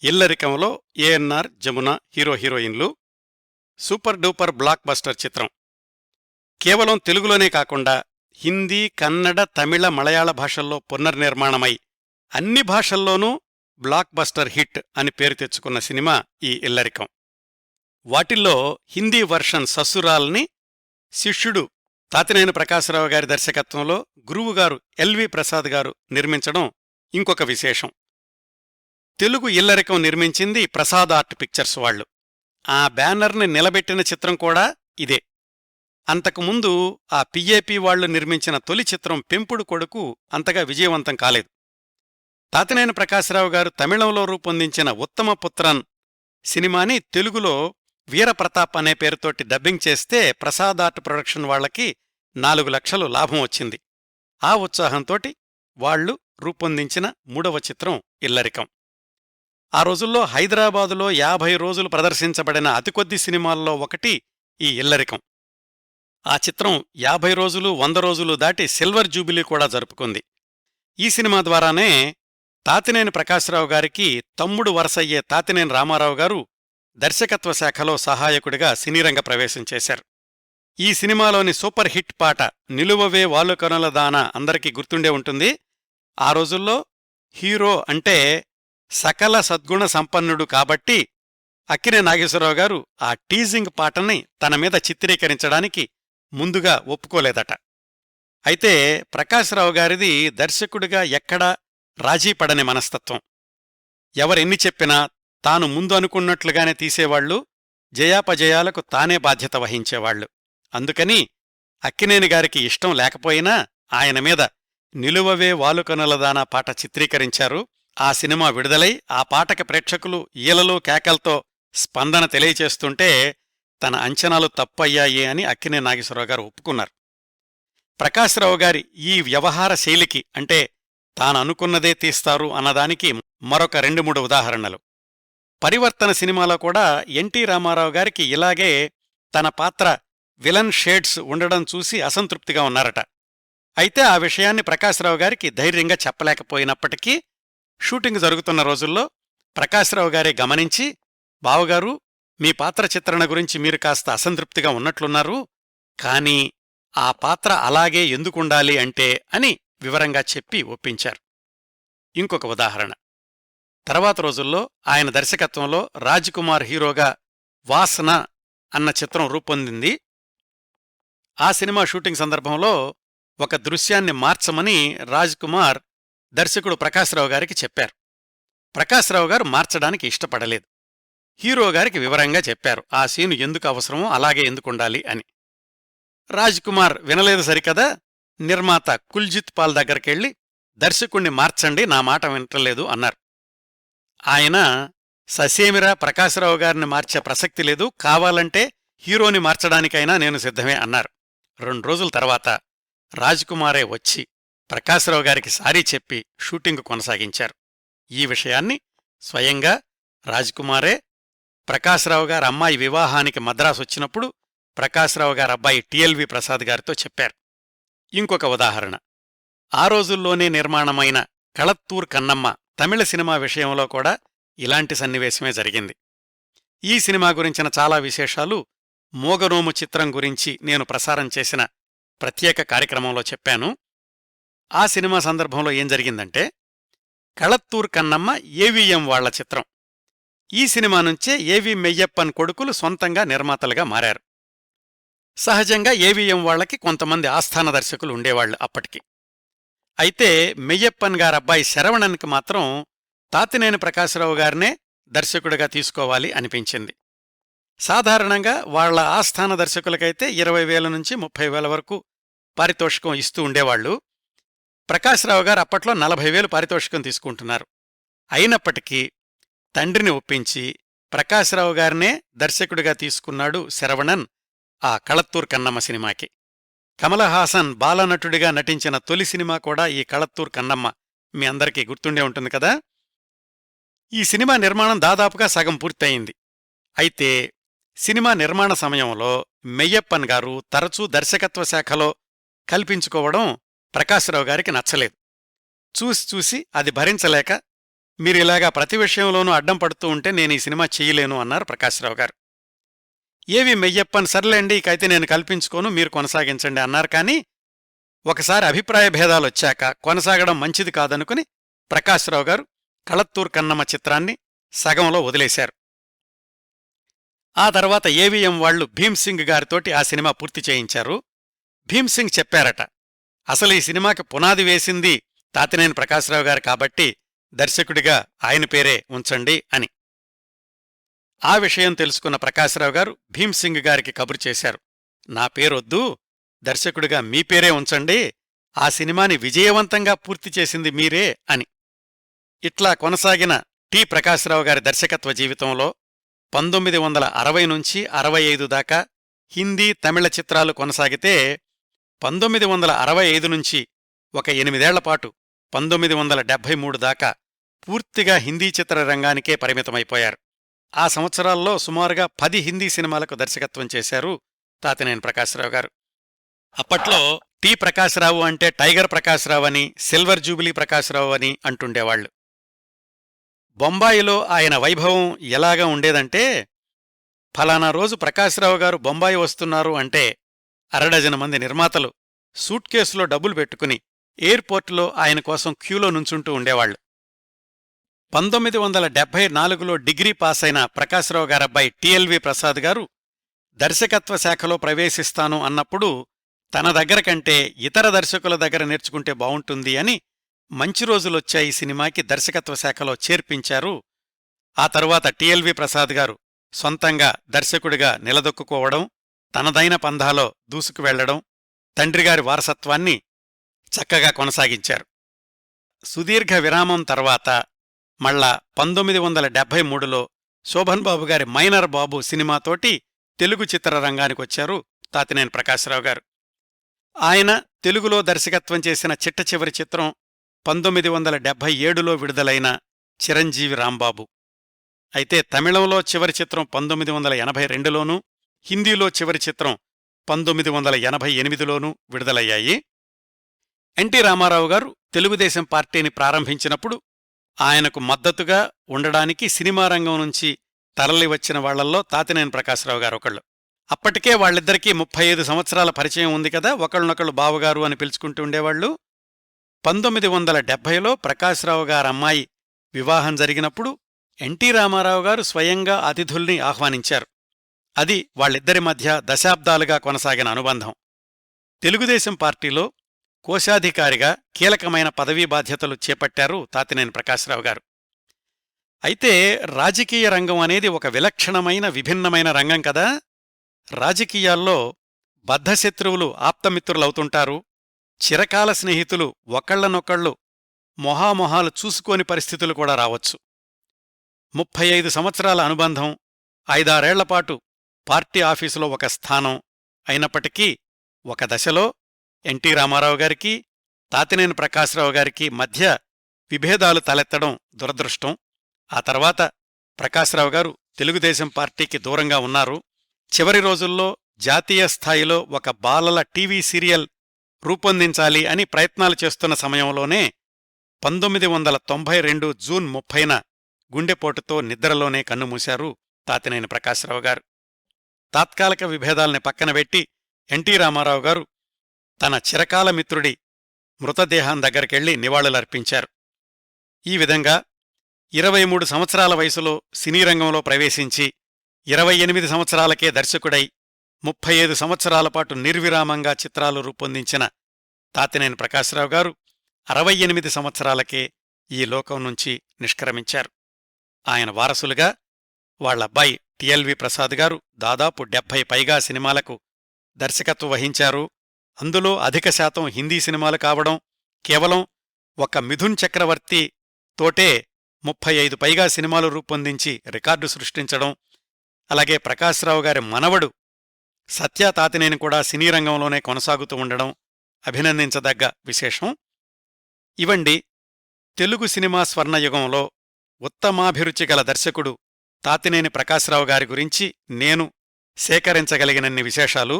ఇల్లరికంలో ఏఎన్నార్, జమున హీరోయిన్లు. సూపర్ డూపర్ బ్లాక్ బస్టర్ చిత్రం. కేవలం తెలుగులోనే కాకుండా హిందీ, కన్నడ, తమిళ, మలయాళ భాషల్లో పునర్నిర్మాణమై అన్ని భాషల్లోనూ బ్లాక్ బస్టర్ హిట్ అని పేరు తెచ్చుకున్న సినిమా ఈ ఇల్లరికం. వాటిల్లో హిందీ వర్షన్ ససురాల్ని శిష్యుడు తాతినేని ప్రకాశ్రావు గారి దర్శకత్వంలో గురువుగారు ఎల్వి ప్రసాద్ గారు నిర్మించడం ఇంకొక విశేషం. తెలుగు ఇల్లరికం నిర్మించింది ప్రసాద్ ఆర్ట్ పిక్చర్స్ వాళ్లు. ఆ బ్యానర్ని నిలబెట్టిన చిత్రం కూడా ఇదే. అంతకుముందు ఆ పిఏపి వాళ్లు నిర్మించిన తొలి చిత్రం పెంపుడు కొడుకు అంతగా విజయవంతం కాలేదు. తాతినేని ప్రకాశ్రావు గారు తమిళంలో రూపొందించిన ఉత్తమ పుత్రన్ సినిమాని తెలుగులో వీరప్రతాప్ అనే పేరుతోటి డబ్బింగ్ చేస్తే ప్రసాద్ ఆర్ట్ ప్రొడక్షన్ వాళ్లకి 4 లక్షలు లాభం వచ్చింది. ఆ ఉత్సాహంతోటి వాళ్లు రూపొందించిన 3వ చిత్రం ఇల్లరికం. ఆ రోజుల్లో హైదరాబాదులో 50 రోజులు ప్రదర్శించబడిన అతికొద్ది సినిమాల్లో ఒకటి ఈ ఇల్లరికం. ఆ చిత్రం 50 రోజులు, 100 రోజులు దాటి సిల్వర్ జూబిలీ కూడా జరుపుకుంది. ఈ సినిమా ద్వారానే తాతినేని ప్రకాశ్రావు గారికి తమ్ముడు వరసయ్యే తాతినేని రామారావు గారు దర్శకత్వ శాఖలో సహాయకుడిగా సినీరంగ ప్రవేశం చేశారు. ఈ సినిమాలోని సూపర్ హిట్ పాట నిలువవే వాలుకనుల దాన అందరికీ గుర్తుండే ఉంటుంది. ఆ రోజుల్లో హీరో అంటే సకల సద్గుణ సంపన్నుడు కాబట్టి అక్కినేని నాగేశ్వరరావు గారు ఆ టీజింగ్ పాటని తన మీద చిత్రీకరించడానికి ముందుగా ఒప్పుకోలేదట. అయితే ప్రకాశ్రావు గారిది దర్శకుడిగా ఎక్కడా రాజీపడని మనస్తత్వం. ఎవరెన్ని చెప్పినా తాను ముందు అనుకున్నట్లుగానే తీసేవాళ్లు, జయాపజయాలకు తానే బాధ్యత వహించేవాళ్లు. అందుకని అక్కినేని గారికి ఇష్టం లేకపోయినా ఆయన మీద నిలువవే వాలుకనులదానా పాట చిత్రీకరించారు. ఆ సినిమా విడుదలై ఆ పాటకి ప్రేక్షకులు ఈలలు కేకలతో స్పందన తెలియచేస్తుంటే తన అంచనాలు తప్పయ్యాయి అని అక్కినేని నాగేశ్వరరావు గారు ఒప్పుకున్నారు. ప్రకాశ్రావు గారి ఈ వ్యవహార శైలికి అంటే తాననుకున్నదే తీస్తారు అన్నదానికి మరొక 2-3 ఉదాహరణలు. పరివర్తన సినిమాలో కూడా ఎన్టీ రామారావు గారికి ఇలాగే తన పాత్ర విలన్ షేడ్స్ ఉండడం చూసి అసంతృప్తిగా ఉన్నారట. అయితే ఆ విషయాన్ని ప్రకాశ్రావు గారికి ధైర్యంగా చెప్పలేకపోయినప్పటికీ షూటింగ్ జరుగుతున్న రోజుల్లో ప్రకాశ్రావు గారే గమనించి, బావగారు, మీ పాత్ర చిత్రణ గురించి మీరు కాస్త అసంతృప్తిగా ఉన్నట్లున్నారు, కానీ ఆ పాత్ర అలాగే ఎందుకుండాలి అంటే అని వివరంగా చెప్పి ఒప్పించారు. ఇంకొక ఉదాహరణ. తర్వాత రోజుల్లో ఆయన దర్శకత్వంలో రాజ్కుమార్ హీరోగా వాసన అన్న చిత్రం రూపొందింది. ఆ సినిమా షూటింగ్ సందర్భంలో ఒక దృశ్యాన్ని మార్చమని రాజ్కుమార్ దర్శకుడు ప్రకాశ్రావు గారికి చెప్పారు. ప్రకాశ్రావు గారు మార్చడానికి ఇష్టపడలేదు. హీరోగారికి వివరంగా చెప్పారు ఆ సీను ఎందుకు అవసరమో అలాగే ఎందుకుండాలి అని. రాజ్కుమార్ వినలేదు సరికదా, నిర్మాత కుల్జిత్ పాల్ దగ్గరికెళ్లి దర్శకుణ్ణి మార్చండి, నా మాట వింటలేదు అన్నారు. ఆయన ససేమిరా ప్రకాశ్రావు గారిని మార్చే ప్రసక్తి లేదు, కావాలంటే హీరోని మార్చడానికైనా నేను సిద్ధమే అన్నారు. 2 రోజుల తర్వాత రాజ్కుమారే వచ్చి ప్రకాశ్రావు గారికి సారీ చెప్పి షూటింగు కొనసాగించారు. ఈ విషయాన్ని స్వయంగా రాజ్కుమారే ప్రకాశ్రావు గారి అమ్మాయి వివాహానికి మద్రాసొచ్చినప్పుడు ప్రకాశ్రావు గారి అబ్బాయి టిఎల్వి ప్రసాద్ గారితో చెప్పారు. ఇంకొక ఉదాహరణ. ఆ రోజుల్లోనే నిర్మాణమైన కళత్తూర్ కన్నమ్మ తమిళ సినిమా విషయంలో కూడా ఇలాంటి సన్నివేశమే జరిగింది. ఈ సినిమా గురించిన చాలా విశేషాలు మోగనోము చిత్రం గురించి నేను ప్రసారం చేసిన ప్రత్యేక కార్యక్రమంలో చెప్పాను. ఆ సినిమా సందర్భంలో ఏం జరిగిందంటే, కళత్తూర్ కన్నమ్మ ఏవిఎం వాళ్ల చిత్రం. ఈ సినిమా నుంచే ఏవి మెయ్యప్పన్ కొడుకులు సొంతంగా నిర్మాతలుగా మారారు. సహజంగా ఏవిఎం వాళ్లకి కొంతమంది ఆస్థాన దర్శకులు ఉండేవాళ్లు అప్పటికి. అయితే మెయ్యప్పన్ గారబ్బాయి శరవణన్కి మాత్రం తాతినేని ప్రకాశ్రావు గారినే దర్శకుడిగా తీసుకోవాలి అనిపించింది. సాధారణంగా వాళ్ల ఆస్థాన దర్శకులకైతే 20,000 నుంచి 30,000 వరకు పారితోషికం ఇస్తూ ఉండేవాళ్లు. ప్రకాశ్రావు గారు అప్పట్లో 40,000 పారితోషికం తీసుకుంటున్నారు. అయినప్పటికీ తండ్రిని ఒప్పించి ప్రకాశ్రావు గారినే దర్శకుడిగా తీసుకున్నాడు శరవణన్ ఆ కళత్తూర్ కన్నమ్మ సినిమాకి. కమలహాసన్ బాలనటుడిగా నటించిన తొలి సినిమా కూడా ఈ కళత్తూర్ కన్నమ్మ. మీ అందరికీ గుర్తుండే ఉంటుంది కదా. ఈ సినిమా నిర్మాణం దాదాపుగా సగం పూర్తయింది. అయితే సినిమా నిర్మాణ సమయంలో మెయ్యప్పన్ గారు తరచూ దర్శకత్వ శాఖలో కల్పించుకోవడం ప్రకాశ్రావు గారికి నచ్చలేదు. చూసి అది భరించలేక, మీరిలాగా ప్రతి విషయంలోనూ అడ్డం పడుతూ ఉంటే నేను ఈ సినిమా చెయ్యలేను అన్నారు ప్రకాశ్రావు గారు. ఏవి మెయ్యప్పన్ సర్లేండి, ఇకైతే నేను కల్పించుకోను, మీరు కొనసాగించండి అన్నారు. కానీ ఒకసారి అభిప్రాయ భేదాలొచ్చాక కొనసాగడం మంచిది కాదనుకుని ప్రకాశ్రావు గారు కళత్తూర్ కన్నమ్మ చిత్రాన్ని సగంలో వదిలేశారు. ఆ తర్వాత ఏవిఎం వాళ్లు భీమ్సింగ్ గారితోటి ఆ సినిమా పూర్తి చేయించారు. భీమ్సింగ్ చెప్పారట, అసలు ఈ సినిమాకి పునాది వేసింది తాతినేని ప్రకాశ్రావు గారు కాబట్టి దర్శకుడిగా ఆయన పేరే ఉంచండి అని. ఆ విషయం తెలుసుకున్న ప్రకాశ్రావు గారు భీమ్సింగ్ గారికి కబురు చేశారు, నా పేరొద్దు, దర్శకుడిగా మీ పేరే ఉంచండి, ఆ సినిమాని విజయవంతంగా పూర్తి చేసింది మీరే అని. ఇట్లా కొనసాగిన టి ప్రకాశ్రావు గారి దర్శకత్వ జీవితంలో 1960 నుంచి 65 దాకా హిందీ తమిళ చిత్రాలు కొనసాగితే 1965 నుంచి ఒక 8 ఏళ్లపాటు 1973 దాకా పూర్తిగా హిందీ చిత్రరంగానికే పరిమితమైపోయారు. ఆ సంవత్సరాల్లో సుమారుగా 10 హిందీ సినిమాలకు దర్శకత్వం చేశారు తాతినేని ప్రకాశ్రావు గారు. అప్పట్లో టి ప్రకాశ్రావు అంటే టైగర్ ప్రకాశ్రావు అని, సిల్వర్ జూబిలీ ప్రకాశ్రావు అని అంటుండేవాళ్లు. బొంబాయిలో ఆయన వైభవం ఎలాగా ఉండేదంటే, ఫలానా రోజు ప్రకాశ్రావు గారు బొంబాయి వస్తున్నారు అంటే 6 మంది నిర్మాతలు సూట్ కేసులో డబ్బులు పెట్టుకుని ఎయిర్పోర్టులో ఆయన కోసం క్యూలో నుంచుంటూ ఉండేవాళ్లు. 1974లో డిగ్రీ పాసైన ప్రకాశ్రావు గారబ్బాయి టిఎల్వి ప్రసాద్ గారు దర్శకత్వ శాఖలో ప్రవేశిస్తాను అన్నప్పుడు తన దగ్గర కంటే ఇతర దర్శకుల దగ్గర నేర్చుకుంటే బావుంటుంది అని మంచి రోజులొచ్చాయి సినిమాకి దర్శకత్వ శాఖలో చేర్పించారు. ఆ తరువాత టిఎల్వి ప్రసాద్ గారు సొంతంగా దర్శకుడిగా నిలదొక్కుకోవడం, తనదైన పంధాలో దూసుకువెళ్లడం, తండ్రిగారి వారసత్వాన్ని చక్కగా కొనసాగించారు. సుదీర్ఘ విరామం తర్వాత మళ్ళా 1973లో శోభన్ బాబు గారి మైనర్ బాబు సినిమాతోటి తెలుగు చిత్రరంగానికొచ్చారు తాతినేని ప్రకాశ్రావు గారు. ఆయన తెలుగులో దర్శకత్వం చేసిన చిట్ట చివరి చిత్రం 1977లో విడుదలైన చిరంజీవి రాంబాబు. అయితే తమిళంలో చివరి చిత్రం 1982లోనూ, హిందీలో చివరి చిత్రం 1988లోనూ విడుదలయ్యాయి. ఎన్టీ రామారావు గారు తెలుగుదేశం పార్టీని ప్రారంభించినప్పుడు ఆయనకు మద్దతుగా ఉండడానికి సినిమా రంగం నుంచి తరలివచ్చిన వాళ్లల్లో తాతినేని ప్రకాశరావు గారు ఒకళ్ళు. అప్పటికే వాళ్ళిద్దరికీ 35 సంవత్సరాల పరిచయం ఉంది కదా, ఒకళ్ళనొకళ్ళు బావగారు అని పిలుచుకుంటూ ఉండేవాళ్లు. 1970లో ప్రకాశరావు గారమ్మాయి వివాహం జరిగినప్పుడు ఎన్టీ రామారావు గారు స్వయంగా అతిథుల్ని ఆహ్వానించారు. అది వాళ్ళిద్దరి మధ్య దశాబ్దాలుగా కొనసాగిన అనుబంధం. తెలుగుదేశం పార్టీలో కోశాధికారిగా కీలకమైన పదవీ బాధ్యతలు చేపట్టారు తాతినేని ప్రకాశరావు గారు. అయితే రాజకీయ రంగం అనేది ఒక విలక్షణమైన విభిన్నమైన రంగం కదా. రాజకీయాల్లో బద్ధశత్రువులు ఆప్తమిత్రులవుతుంటారు. చిరకాల స్నేహితులు ఒకళ్లనొకళ్ళు మొహామొహాలు చూసుకోని పరిస్థితులు కూడా రావచ్చు. 35 సంవత్సరాల అనుబంధం, 5-6ఏళ్లపాటు పార్టీ ఆఫీసులో ఒక స్థానం అయినప్పటికీ ఒక దశలో ఎన్టీ రామారావు గారికి, తాతినేని ప్రకాశరావు గారికి మధ్య విభేదాలు తలెత్తడం దురదృష్టం. ఆ తర్వాత ప్రకాశరావు గారు తెలుగుదేశం పార్టీకి దూరంగా ఉన్నారు. చివరి రోజుల్లో జాతీయ స్థాయిలో ఒక బాలల టీవీ సీరియల్ రూపొందించాలి అని ప్రయత్నాలు చేస్తున్న సమయంలోనే 1992 జూన్ 30న గుండెపోటుతో నిద్రలోనే కన్నుమూశారు తాతినేని ప్రకాశరావు గారు. తాత్కాలిక విభేదాల్ని పక్కనబెట్టి ఎన్టీ రామారావు గారు తన చిరకాల మిత్రుడి మృతదేహం దగ్గరికెళ్లి నివాళులర్పించారు. ఈ విధంగా 23 సంవత్సరాల వయసులో సినీరంగంలో ప్రవేశించి 28 సంవత్సరాలకే దర్శకుడై 35 సంవత్సరాలపాటు నిర్విరామంగా చిత్రాలు రూపొందించిన తాతినేని ప్రకాశరావు గారు 68 సంవత్సరాలకే ఈ లోకం నుంచి నిష్క్రమించారు. ఆయన వారసులుగా వాళ్లబ్బాయి టిఎల్వి ప్రసాద్ గారు దాదాపు 70 పైగా సినిమాలకు దర్శకత్వం వహించారు. అందులో అధిక శాతం హిందీ సినిమాలు కావడం, కేవలం ఒక మిథున్ చక్రవర్తి తోటే 35 పైగా సినిమాలు రూపొందించి రికార్డు సృష్టించడం, అలాగే ప్రకాశరావు గారి మనవడు సత్య తాతినేని కూడా సినీరంగంలోనే కొనసాగుతూ ఉండడం అభినందించదగ్గ విశేషం. ఇవండి తెలుగు సినిమా స్వర్ణయుగంలో ఉత్తమాభిరుచి గల దర్శకుడు తాతినేని ప్రకాశరావు గారి గురించి నేను సేకరించగలిగినన్ని విశేషాలు.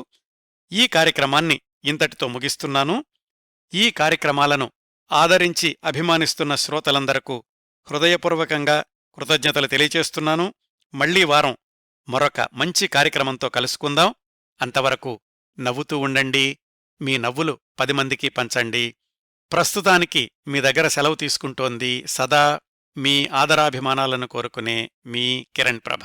ఈ కార్యక్రమాన్ని ఇంతటితో ముగిస్తున్నాను. ఈ కార్యక్రమాలను ఆదరించి అభిమానిస్తున్న శ్రోతలందరకు హృదయపూర్వకంగా కృతజ్ఞతలు తెలియచేస్తున్నాను. మళ్లీ వారం మరొక మంచి కార్యక్రమంతో కలుసుకుందాం. అంతవరకు నవ్వుతూ ఉండండి. మీ నవ్వులు 10 మందికి పంచండి. ప్రస్తుతానికి మీ దగ్గర సెలవు తీసుకుంటోంది సదా మీ ఆదరాభిమానాలను కోరుకునే మీ కిరణ్ ప్రభ.